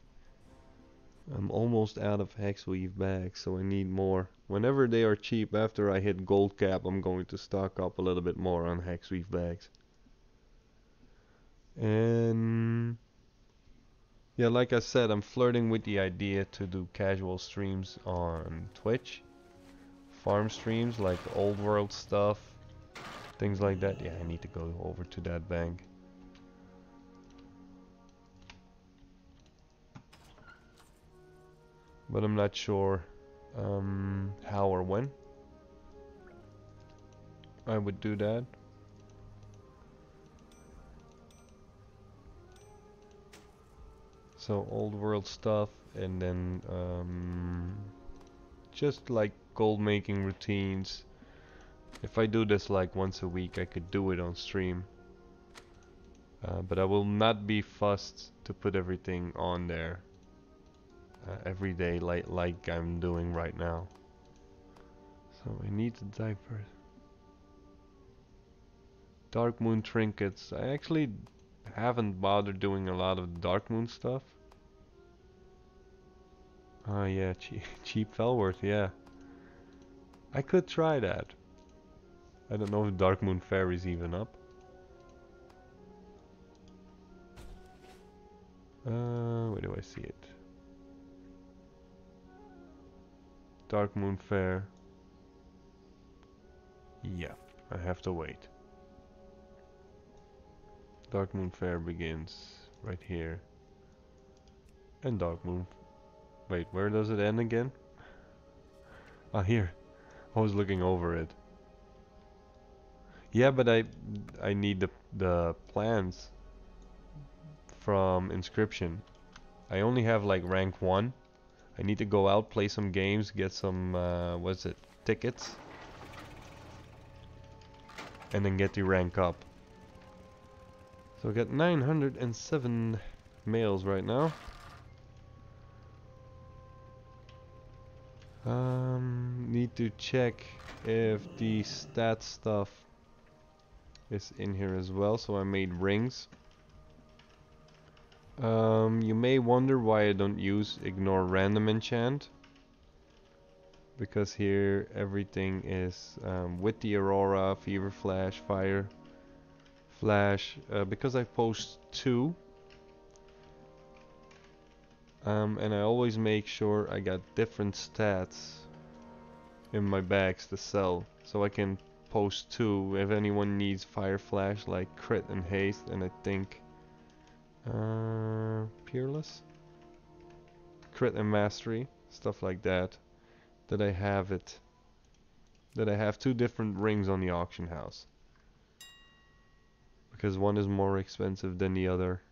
I'm almost out of hexweave bags, so I need more. Whenever they are cheap, after I hit gold cap, I'm going to stock up a little bit more on hexweave bags. And yeah, like I said, I'm flirting with the idea to do casual streams on Twitch. Farm streams like old world stuff, things like that. Yeah, I need to go over to that bank. But I'm not sure how or when I would do that. So old world stuff, and then just like gold making routines. If I do this like once a week, I could do it on stream. But I will not be fussed to put everything on there every day like I'm doing right now. So I need the diaper. Dark moon trinkets. I actually haven't bothered doing a lot of dark moon stuff. Ah yeah, cheap Felworth, yeah. I could try that. I don't know if Dark Moon Fair is even up. Where do I see it? Dark Moon Fair. Yeah, I have to wait. Dark Moon Fair begins right here. And Dark Moon. Wait, where does it end again? Ah, here. I was looking over it. Yeah, but I need the plans from Inscription. I only have like rank 1. I need to go out, play some games, get some what's it, tickets, and then get the rank up. So I got 907 males right now. Need to check if the stat stuff is in here as well. So I made rings. You may wonder why I don't use ignore random enchant. Because here everything is with the Aurora, Fever Flash, Fire Flash. Because I post 2. And I always make sure I got different stats in my bags to sell, so I can post 2 if anyone needs Fire Flash like crit and haste, and I think Peerless, crit and mastery, stuff like that. That I have it. That I have 2 different rings on the auction house, because one is more expensive than the other.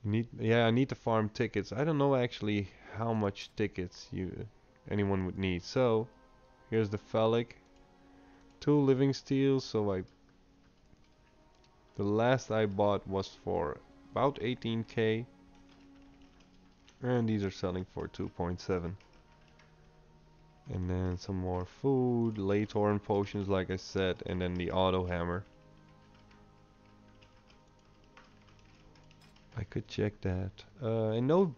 I need to farm tickets. I don't know actually how much tickets anyone would need. So here's the phallic, 2 living steels. So the last I bought was for about 18k, and these are selling for 2.7. And then some more food, Latorn potions like I said, and then the auto hammer. I could check that. I know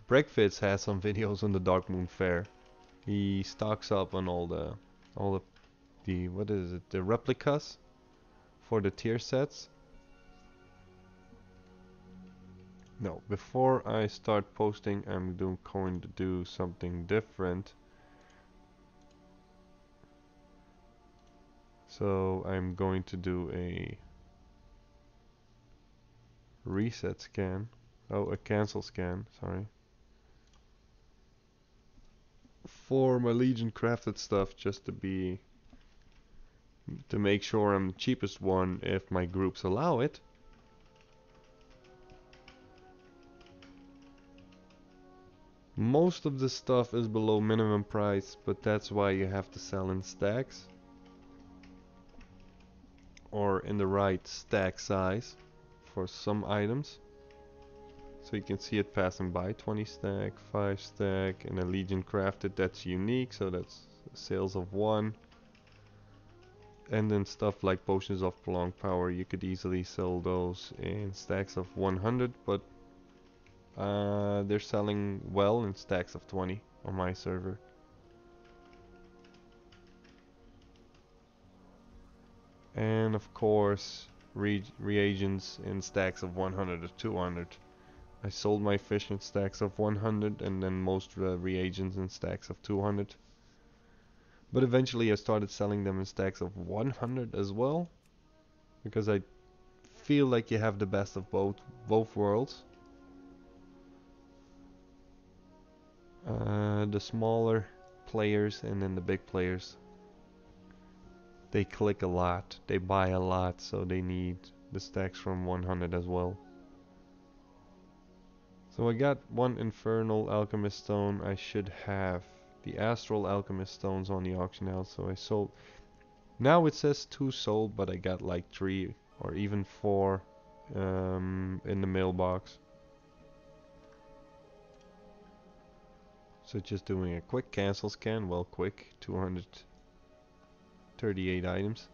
Breakfast has some videos on the Dark Moon Fair. He stocks up on all the what is it? The replicas for the tier sets. No, before I start posting, I'm going to do something different. So I'm going to do a reset scan. Oh, a cancel scan, sorry. For my Legion crafted stuff, just to make sure I'm the cheapest one if my groups allow it. Most of the stuff is below minimum price, but that's why you have to sell in stacks. Or in the right stack size for some items. So you can see it passing by, 20 stack, 5 stack, and a Legion crafted that's unique, so that's sales of 1. And then stuff like potions of prolonged power, you could easily sell those in stacks of 100, but they're selling well in stacks of 20 on my server. And of course, reagents in stacks of 100 or 200. I sold my fish in stacks of 100 and then most reagents in stacks of 200. But eventually I started selling them in stacks of 100 as well, because I feel like you have the best of both worlds. The smaller players and then the big players, they click a lot, they buy a lot, so they need the stacks from 100 as well. So I got one Infernal Alchemist Stone. I should have the Astral Alchemist Stones on the auction house, so I sold. Now it says 2 sold, but I got like 3 or even 4 in the mailbox. So just doing a quick cancel scan, well quick, 238 items.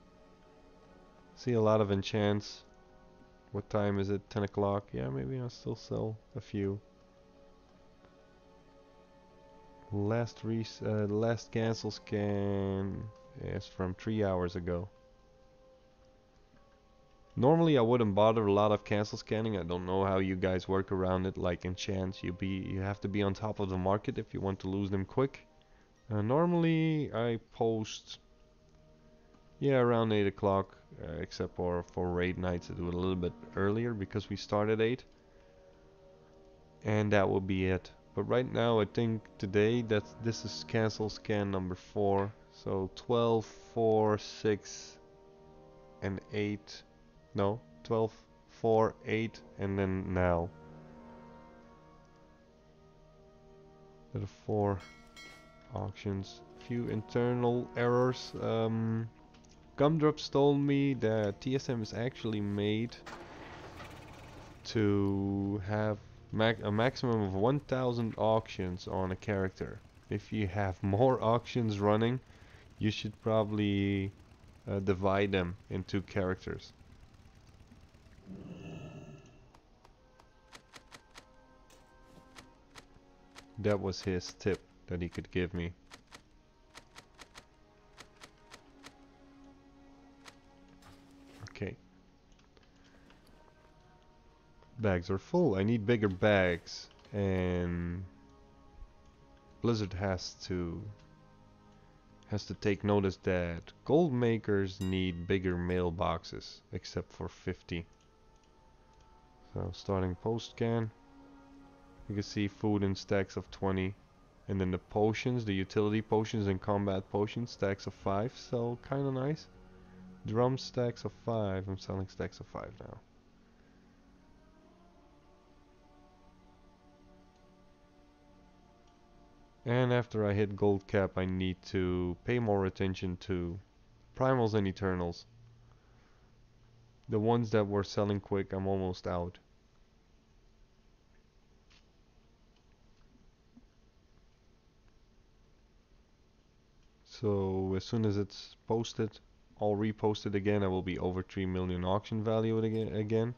See a lot of enchants. What time is it? 10 o'clock? Yeah, maybe I'll still sell a few. Last cancel scan is from 3 hours ago. Normally I wouldn't bother a lot of cancel scanning. I don't know how you guys work around it, like enchants. You have to be on top of the market if you want to lose them quick. Normally I post around 8 o'clock, except for raid nights I do it a little bit earlier because we start at 8. And that will be it. But right now I think today this is cancel scan number 4. So 12, 4, 6 and 8. No, 12, 4, 8 and then now. There are 4 auctions. Few internal errors. Gumdrops told me that TSM is actually made to have a maximum of 1000 auctions on a character. If you have more auctions running, you should probably divide them into characters. That was his tip that he could give me. Okay. Bags are full. I need bigger bags, and Blizzard has to take notice that gold makers need bigger mailboxes, except for 50. So starting post scan, you can see food in stacks of 20, and then the potions, the utility potions and combat potions, stacks of 5. So kind of nice. Drum stacks of 5. I'm selling stacks of 5 now. And after I hit gold cap, I need to pay more attention to primals and eternals. The ones that were selling quick, I'm almost out. So as soon as it's posted, I'll repost it again. I will be over 3 million auction value again.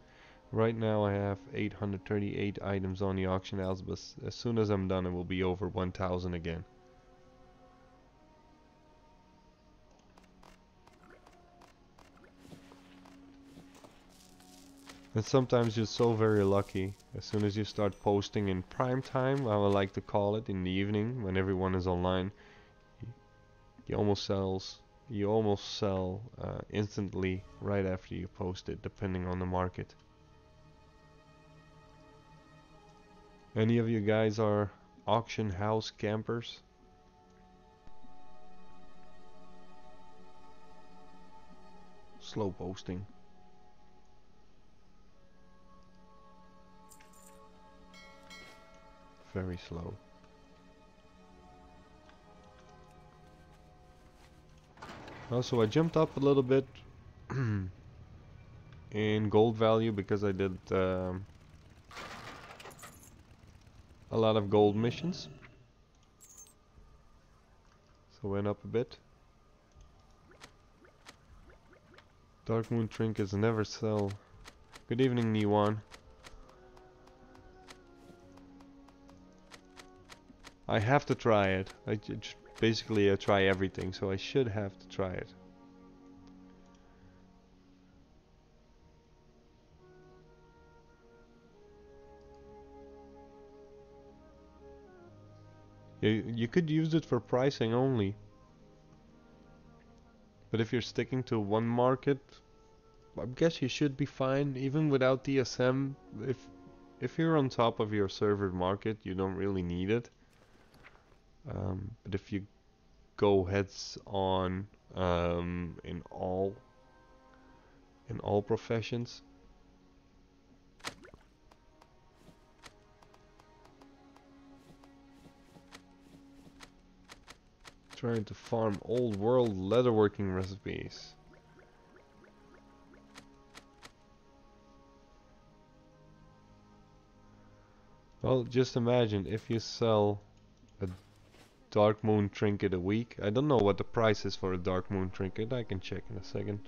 Right now I have 838 items on the auction house, but as soon as I'm done it will be over 1000 again. And sometimes you're so very lucky. As soon as you start posting in prime time, I would like to call it, in the evening when everyone is online, he almost sells you almost sell instantly right after you post it, depending on the market. Any of you guys are auction house campers? Slow posting. Very slow. Also, I jumped up a little bit in gold value because I did a lot of gold missions. So went up a bit. Dark Moon trinkets never sell. Good evening, Niwan. I have to try it. Basically I try everything, so I should have to try it. You could use it for pricing only. But if you're sticking to one market, I guess you should be fine even without DSM. If you're on top of your server market, you don't really need it. But if you go heads on in all professions, trying to farm old world leatherworking recipes. Well, just imagine if you sell a Dark Moon trinket a week. I don't know what the price is for a Dark Moon trinket. I can check in a second.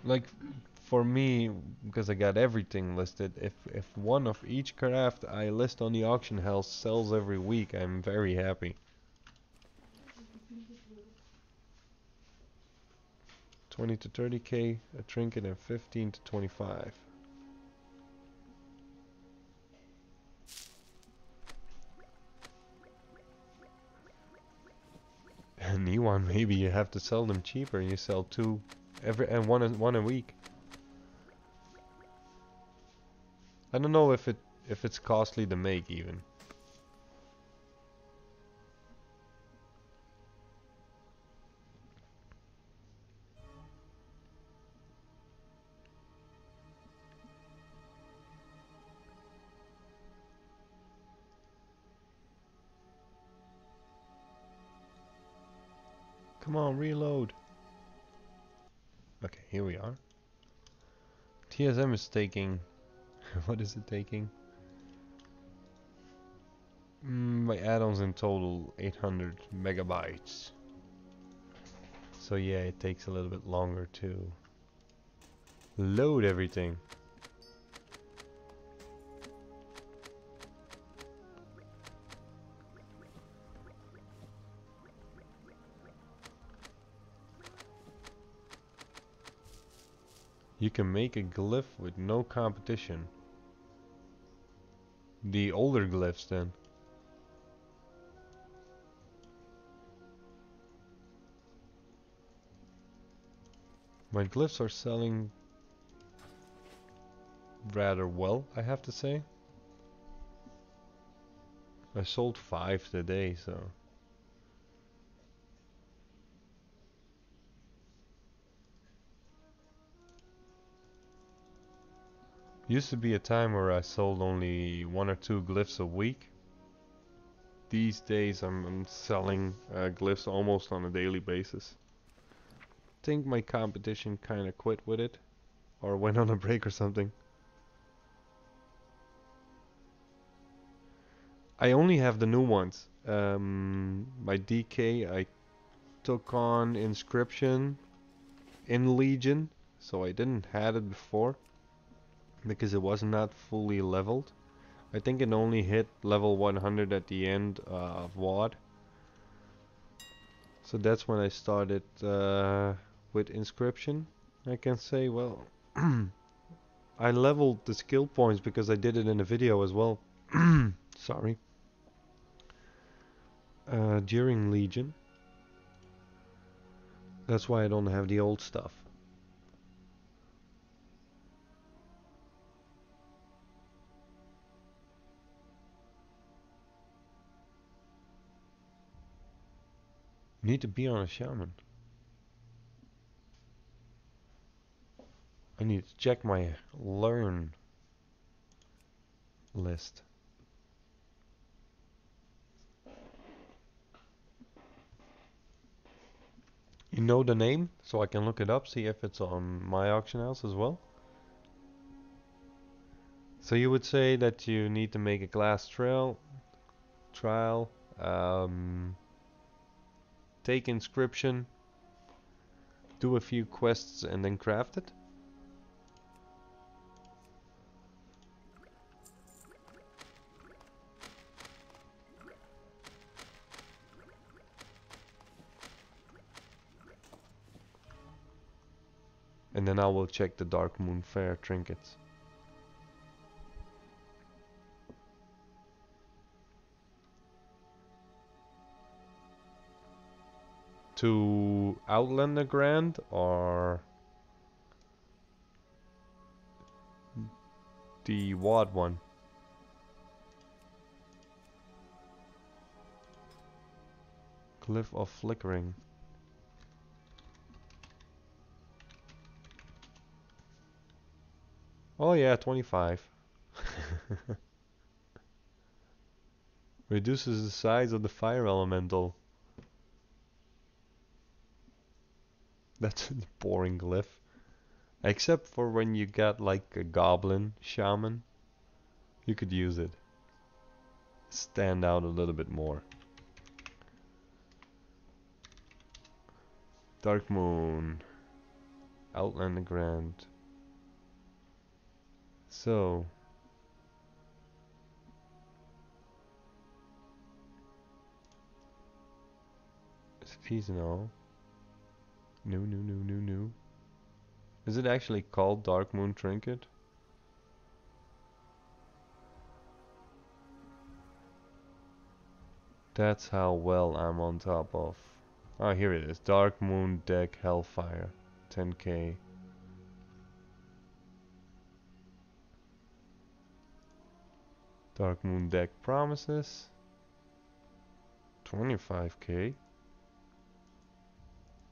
Like for me, because I got everything listed, if one of each craft I list on the auction house sells every week, I'm very happy. 20 to 30k a trinket and 15 to 25. And Ewan, maybe you have to sell them cheaper. You sell two and one a week. I don't know if it's costly to make even. Come on, reload. Okay, here we are. TSM is taking what is it taking? My add-ons in total 800 megabytes. So yeah, it takes a little bit longer to load everything. You can make a glyph with no competition. The older glyphs then. My glyphs are selling rather well, I have to say. I sold 5 today, so used to be a time where I sold only 1 or 2 glyphs a week. These days I'm selling glyphs almost on a daily basis. Think my competition kinda quit with it or went on a break or something. I only have the new ones. My DK I took on Inscription in Legion, so I didn't had it before because it was not fully leveled. I think it only hit level 100 at the end of WoD. So that's when I started with Inscription. I can say, well, I leveled the skill points because I did it in a video as well. Sorry. During Legion. That's why I don't have the old stuff. Need to be on a shaman. I need to check my learn list. You know the name, so I can look it up, see if it's on my auction house as well. So you would say that you need to make a class trial, take inscription, do a few quests, and then craft it. And then I will check the Dark Moon Fair trinkets. To Outlander Grand or the WAD one? Cliff of Flickering. Oh yeah, 25. Reduces the size of the fire elemental. That's a boring glyph. Except for when you got like a goblin shaman. You could use it. Stand out a little bit more. Dark Moon. Outlander Grand. So. Seasonal. New. Is it actually called Dark Moon Trinket? That's how well I'm on top of. Oh, here it is. Dark Moon Deck Hellfire. 10k. Dark Moon Deck Promises. 25k.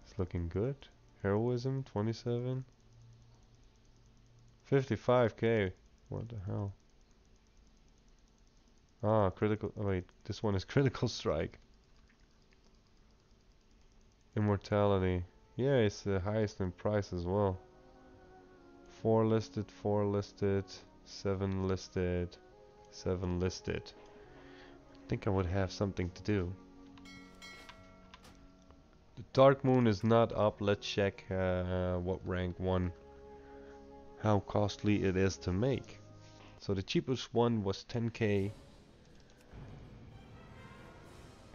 It's looking good. Heroism 27. 55k. What the hell? Ah, critical. Oh, wait, this one is critical strike. Immortality. Yeah, it's the highest in price as well. 4 listed, 4 listed, 7 listed, 7 listed. I think I would have something to do. The Dark Moon is not up. Let's check what rank 1, how costly it is to make. So the cheapest one was 10k.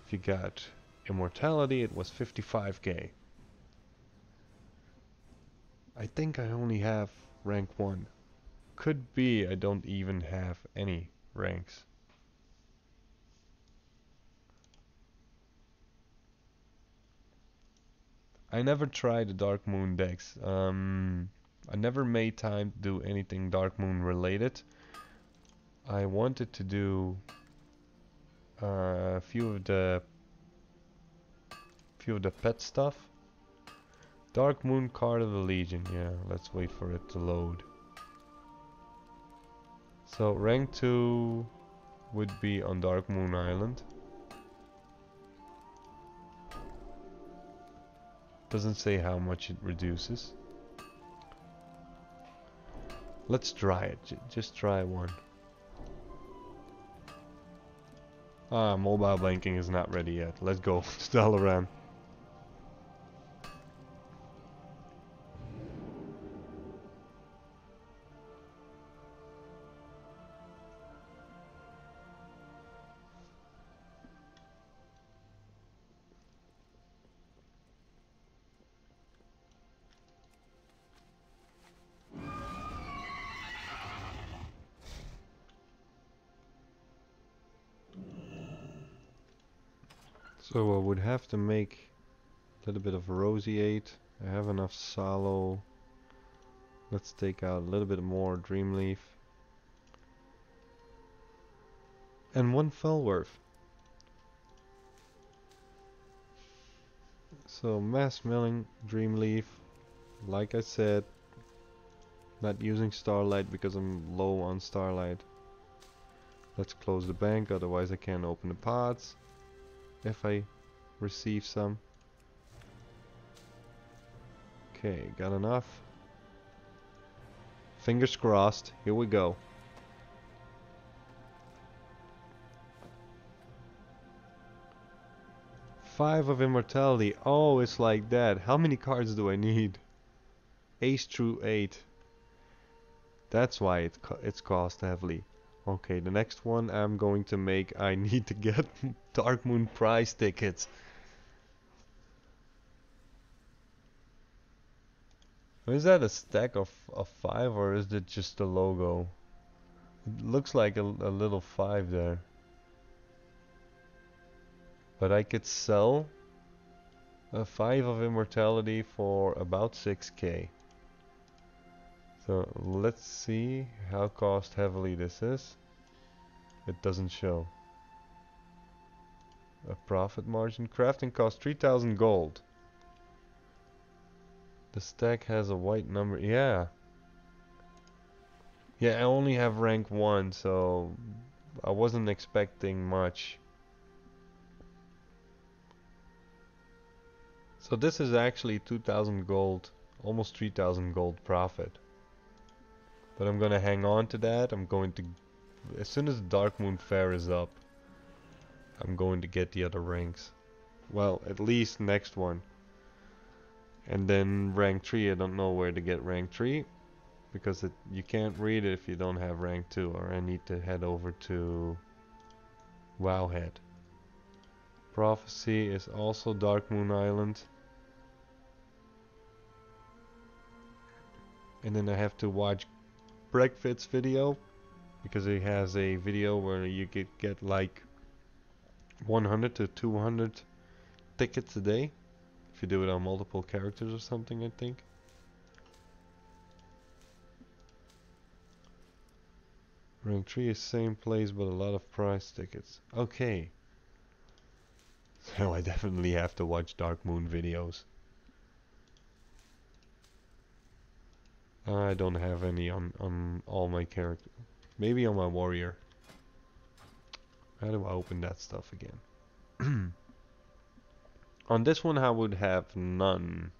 If you got Immortality, it was 55k. I think I only have rank 1. Could be I don't even have any ranks. I never tried the Dark Moon decks. I never made time to do anything Dark Moon related. I wanted to do a few of the pet stuff. Dark Moon Card of the Legion. Yeah, let's wait for it to load. So rank 2 would be on Dark Moon Island. Doesn't say how much it reduces. Let's try it. Just try one. Ah, mobile banking is not ready yet. Let's go. Dalaran. So I would have to make a little bit of roseate. I have enough sallow. Let's take out a little bit more dreamleaf. And one fellworth. So mass milling, dreamleaf. Like I said, not using starlight because I'm low on starlight. Let's close the bank, otherwise I can't open the pots if I receive some. Okay, got enough. Fingers crossed, here we go. Five of immortality. Oh, it's like that. How many cards do I need? Ace through 8. That's why it's cost heavily. Okay, the next one I'm going to make, I need to get Dark Moon prize tickets. Is that a stack of 5 or is it just a logo? It looks like a little 5 there. But I could sell a 5 of immortality for about 6k. So let's see how cost heavily this is. It doesn't show. A profit margin. Crafting cost 3000 gold. The stack has a white number. Yeah. Yeah, I only have rank 1, so I wasn't expecting much. So this is actually 2000 gold, almost 3000 gold profit. But I'm gonna hang on to that. I'm going to, as soon as Dark Moon Fair is up, I'm going to get the other ranks. Well, at least next one. And then rank 3, I don't know where to get rank 3. Because you can't read it if you don't have rank 2. Or I need to head over to Wowhead. Prophecy is also Dark Moon Island. And then I have to watch Breakfit's video. Because he has a video where you could get like 100 to 200 tickets a day. If you do it on multiple characters or something, I think. Rank 3 is same place but a lot of prize tickets. Okay. So I definitely have to watch Dark Moon videos. I don't have any on all my characters. Maybe on my warrior. How do I open that stuff again? On this one I would have none.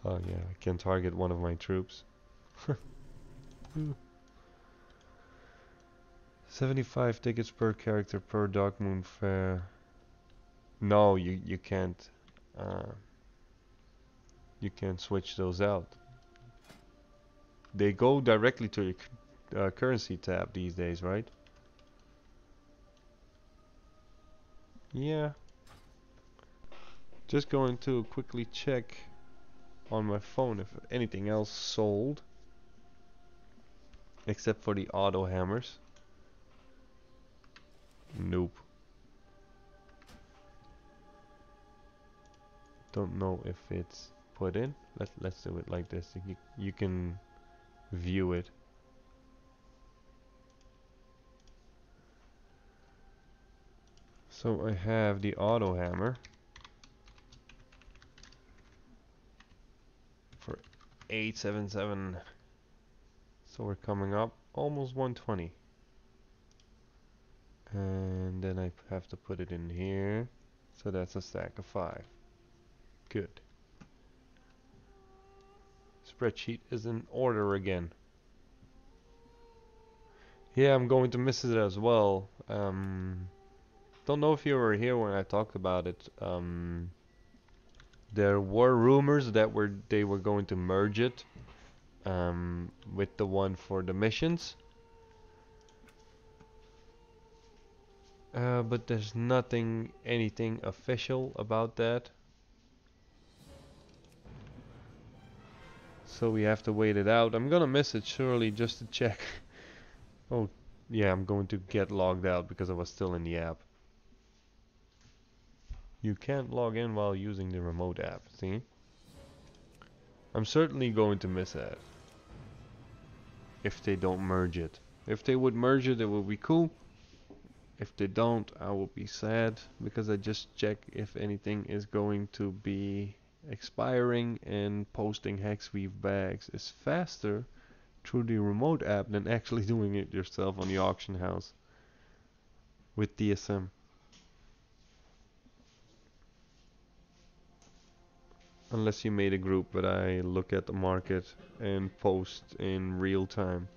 Oh yeah, I can target one of my troops. 75 tickets per character per Dark Moon Fair. No, you can't. You can't switch those out. They go directly to your currency tab these days, right? Yeah. Just going to quickly check on my phone if anything else sold. Except for the auto hammers. Nope. Don't know if it's put in. Let's do it like this. You can view it. So I have the auto hammer for 877. So we're coming up almost 120. And then I have to put it in here. So that's a stack of 5. Good. Spreadsheet is in order again. Yeah, I'm going to miss it as well. Don't know if you were here when I talked about it. There were rumors that they were going to merge it with the one for the missions. But there's anything official about that. So we have to wait it out. I'm gonna miss it surely just to check. Oh, Yeah, I'm going to get logged out because I was still in the app. You can't log in while using the remote app, see? I'm certainly going to miss that if they don't merge it. If they would merge it, it would be cool. If they don't, I will be sad because I just check if anything is going to be expiring, and posting Hexweave bags is faster through the remote app than actually doing it yourself on the auction house with DSM. Unless you made a group, but I look at the market and post in real time.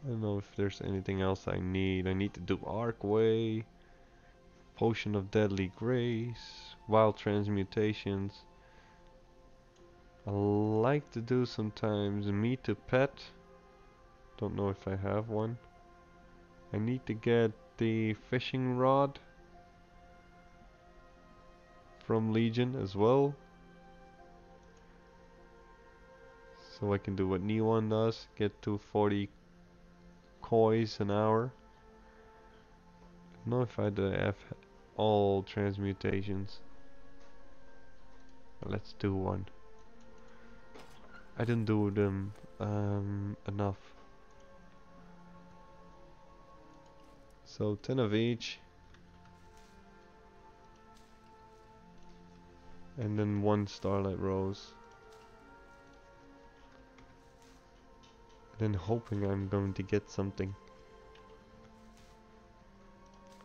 I don't know if there's anything else I need. I need to do Arcway, Potion of Deadly Grace, Wild Transmutations. I like to do sometimes Meat to Pet. Don't know if I have one. I need to get the fishing rod from Legion as well, so I can do what Neon does, get to 40 coins an hour. I don't know if I have all transmutations. Let's do one. I didn't do them enough. So 10 of each. And then one Starlight Rose. And then hoping I'm going to get something.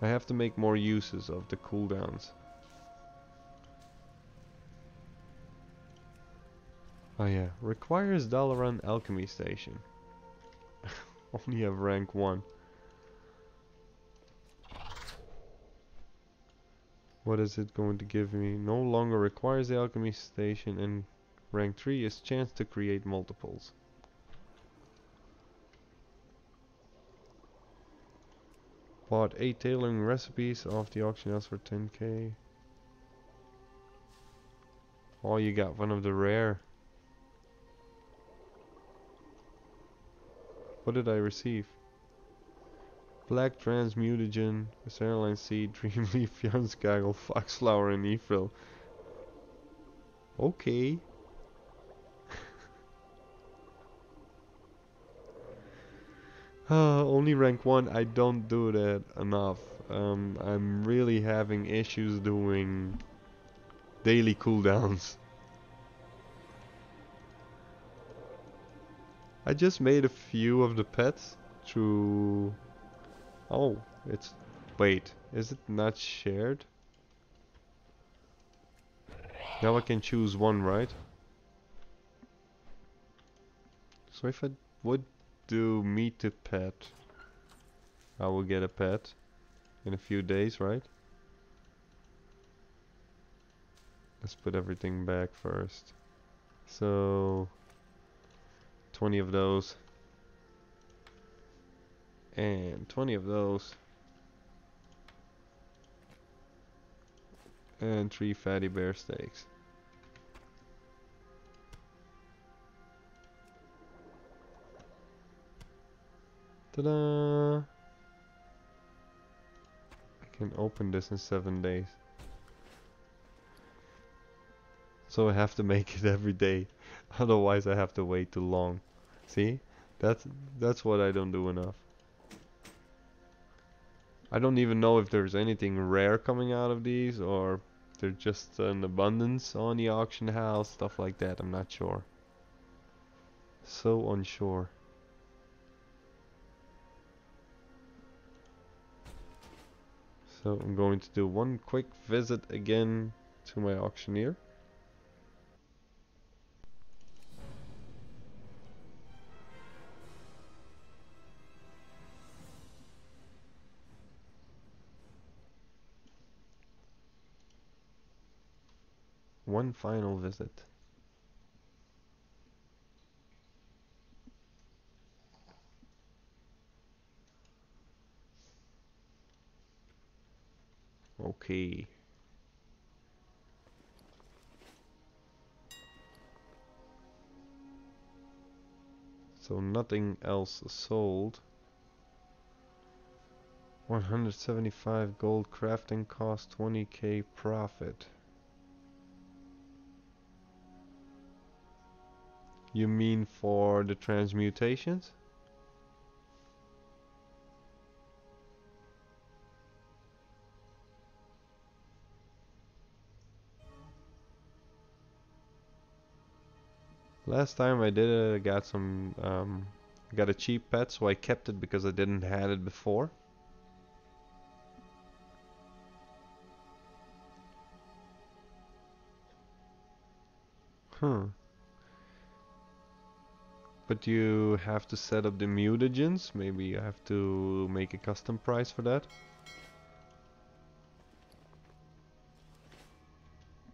I have to make more uses of the cooldowns. Oh yeah, requires Dalaran Alchemy Station. Only have rank 1. What is it going to give me? No longer requires the Alchemy Station, and rank 3 is chance to create multiples. Bought 8 tailoring recipes off the auction house for 10k. Oh, you got one of the rare. What did I receive? Black Transmutagen, Saline Seed, Dreamleaf, Janskagel, Foxflower, and Ephil. Okay. Only rank 1, I don't do that enough. I'm really having issues doing daily cooldowns. I just made a few of the pets through... Oh, it's... Wait, is it not shared? Now I can choose one, right? So if I would do meat to pet, I will get a pet in a few days, right? Let's put everything back first. So 20 of those and 20 of those and 3 fatty bear steaks. Ta-da! I can open this in 7 days. So I have to make it every day, otherwise I have to wait too long. See? That's what I don't do enough. I don't even know if there's anything rare coming out of these, or they're just an abundance on the auction house, stuff like that. I'm not sure. So unsure. So I'm going to do one quick visit again to my auctioneer. One final visit. Okay. So nothing else sold. 175 gold crafting cost, 20k profit. You mean for the transmutations? Last time I did it, I got some, got a cheap pet, so I kept it because I didn't had it before. Huh. But you have to set up the mutagens. Maybe you have to make a custom price for that.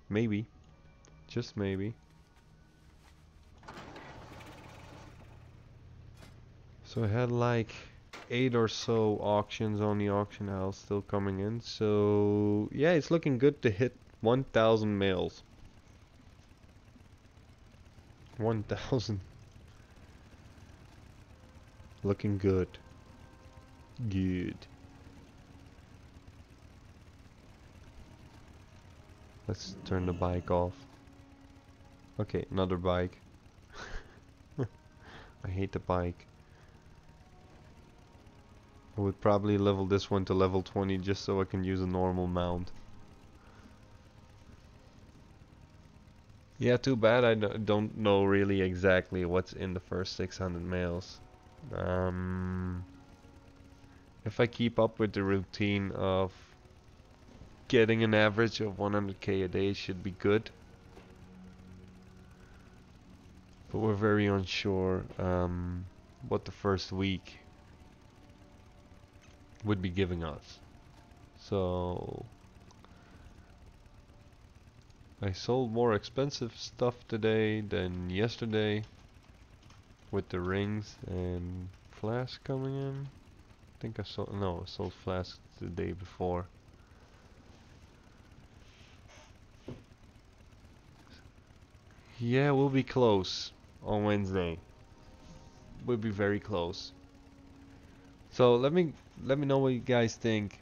Maybe. Just maybe. So I had like 8 or so auctions on the auction house still coming in. So yeah, it's looking good to hit 1,000 males. 1,000. Looking good. Good. Let's turn the bike off. Okay, another bike. I hate the bike. I would probably level this one to level 20 just so I can use a normal mount. Yeah, too bad I don't know really exactly what's in the first 600 males. If I keep up with the routine of getting an average of 100k a day, should be good. But we're very unsure what the first week would be giving us. So I sold more expensive stuff today than yesterday with the rings and flasks coming in. I think I sold, no, I sold flasks the day before. Yeah, we'll be close on Wednesday. We'll be very close. So let me know what you guys think.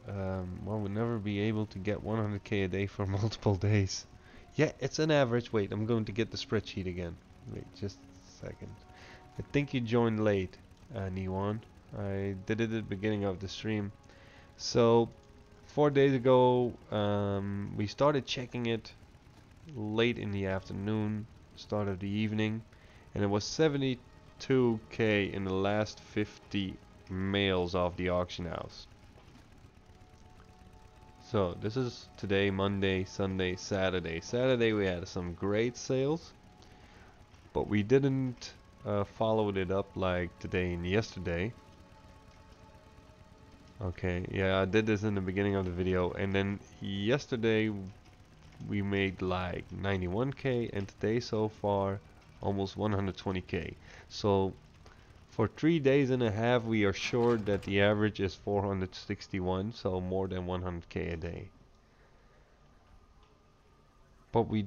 Well, we'll never be able to get 100k a day for multiple days. Yeah, it's an average. Wait, I'm going to get the spreadsheet again. Wait, just a second. I think you joined late, Niwan. I did it at the beginning of the stream. So, 4 days ago, we started checking it late in the afternoon, start of the evening, and it was 72k in the last 50 males off the auction house. So this is today, Monday, Sunday, Saturday. Saturday we had some great sales, but we didn't follow it up like today and yesterday. Okay, yeah, I did this in the beginning of the video, and then yesterday we made like 91k, and today so far almost 120k. So for 3 days and a half we are sure that the average is 461, so more than 100k a day. But we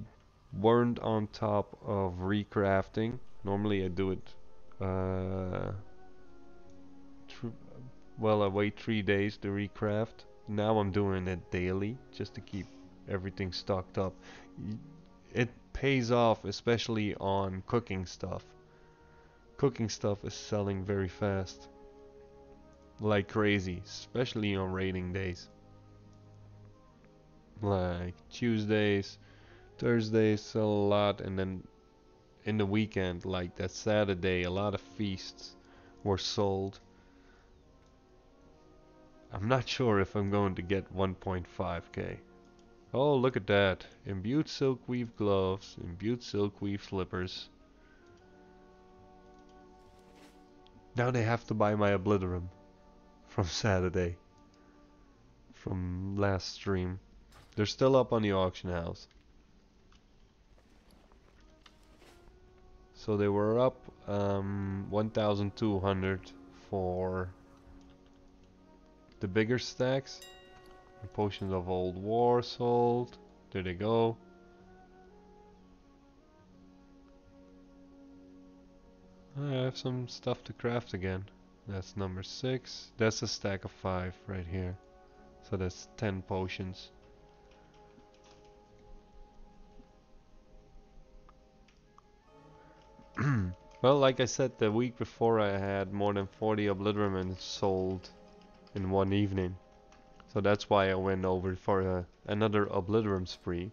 weren't on top of recrafting. Normally I do it well, I wait 3 days to recraft. Now I'm doing it daily just to keep everything stocked up. It pays off, especially on cooking stuff. Cooking stuff is selling very fast, like crazy, especially on raiding days. Like Tuesdays, Thursdays sell a lot, and then in the weekend, like that Saturday, a lot of feasts were sold. I'm not sure if I'm going to get 1.5k. Oh, look at that. Imbued silk weave gloves, imbued silk weave slippers. Now they have to buy my Obliterum from Saturday. From last stream. They're still up on the auction house. So they were up 1,200 for the bigger stacks. The potions of old war sold. There they go. I have some stuff to craft again. That's number 6. That's a stack of 5 right here. So that's 10 potions. Well, like I said, the week before I had more than 40 obliterament sold in one evening. So that's why I went over for another obliterum spree.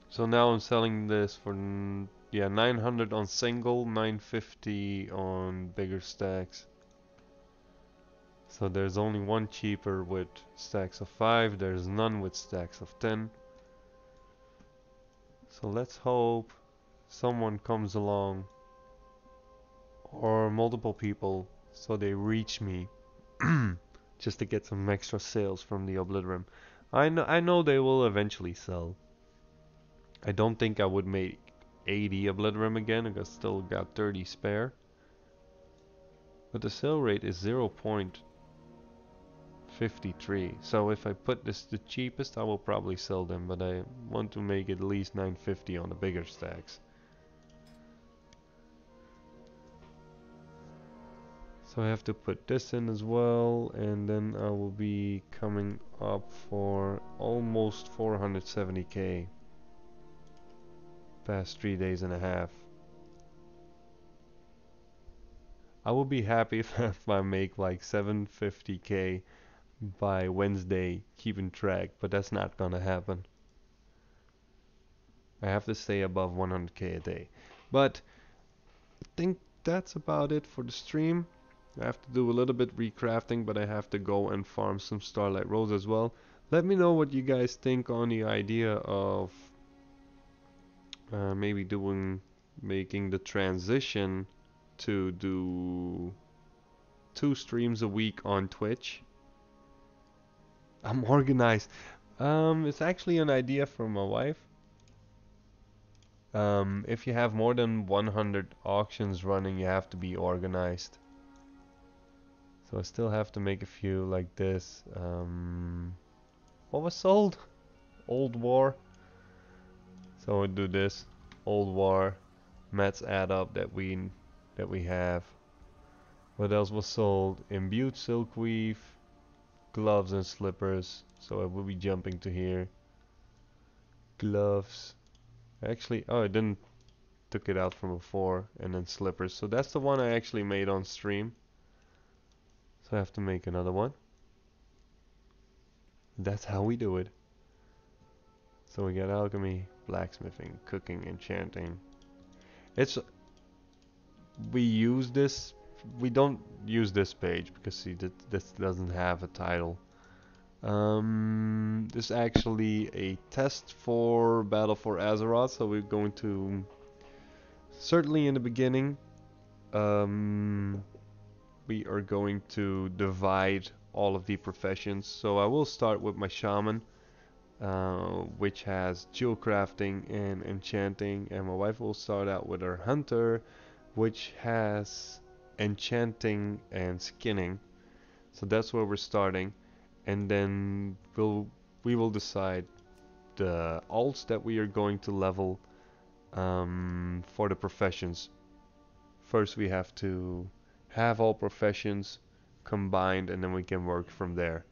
So now I'm selling this for yeah, 900 on single, 950 on bigger stacks. So there's only one cheaper with stacks of 5, there's none with stacks of 10. So let's hope someone comes along or multiple people so they reach me just to get some extra sales from the obliterum. I know they will eventually sell. I don't think I would make 80 obliterum again. I still got 30 spare. But the sale rate is 0.53. So if I put this the cheapest, I will probably sell them. But I want to make at least 950 on the bigger stacks. So I have to put this in as well. And then I will be coming up for almost 470k. Past 3 days and a half. I will be happy if I make like 750k by Wednesday, keeping track, but that's not gonna happen. I have to stay above 100k a day. But I think that's about it for the stream. I have to do a little bit recrafting, but I have to go and farm some Starlight Rose as well. Let me know what you guys think on the idea of maybe making the transition to do 2 streams a week on Twitch. I'm organized. It's actually an idea from my wife. If you have more than 100 auctions running, you have to be organized. So I still have to make a few like this. What was sold? Old War. So I do this. Old War. Mats add up that we have. What else was sold? Imbued Silkweave. Gloves and slippers. So I will be jumping to here. Gloves. Actually, oh, I didn't took it out from before, and then slippers. So that's the one I actually made on stream. So I have to make another one. That's how we do it. So we got alchemy, blacksmithing, cooking, enchanting. It's we use this. We don't use this page because see this doesn't have a title. This is actually a test for Battle for Azeroth, so we're going to certainly in the beginning we are going to divide all of the professions. So I will start with my shaman, which has jewel crafting and enchanting, and my wife will start out with her hunter, which has enchanting and skinning. So that's where we're starting, and then we will decide the alts that we are going to level for the professions. First we have to have all professions combined, and then we can work from there.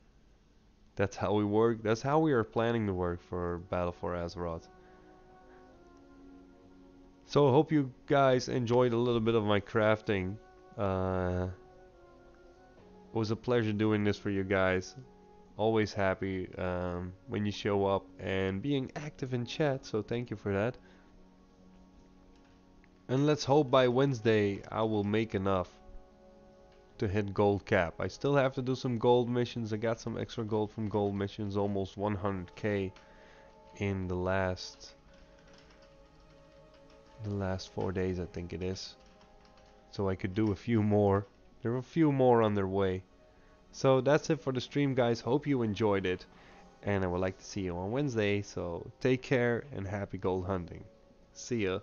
That's how we work. That's how we are planning to work for Battle for Azeroth. So I hope you guys enjoyed a little bit of my crafting. It was a pleasure doing this for you guys. Always happy when you show up and being active in chat, so thank you for that. And let's hope by Wednesday I will make enough to hit gold cap. I still have to do some gold missions. I got some extra gold from gold missions, almost 100k in the last 4 days, I think it is. So I could do a few more. There are a few more on their way. So that's it for the stream, guys. Hope you enjoyed it, and I would like to see you on Wednesday. So take care and happy gold hunting. See ya.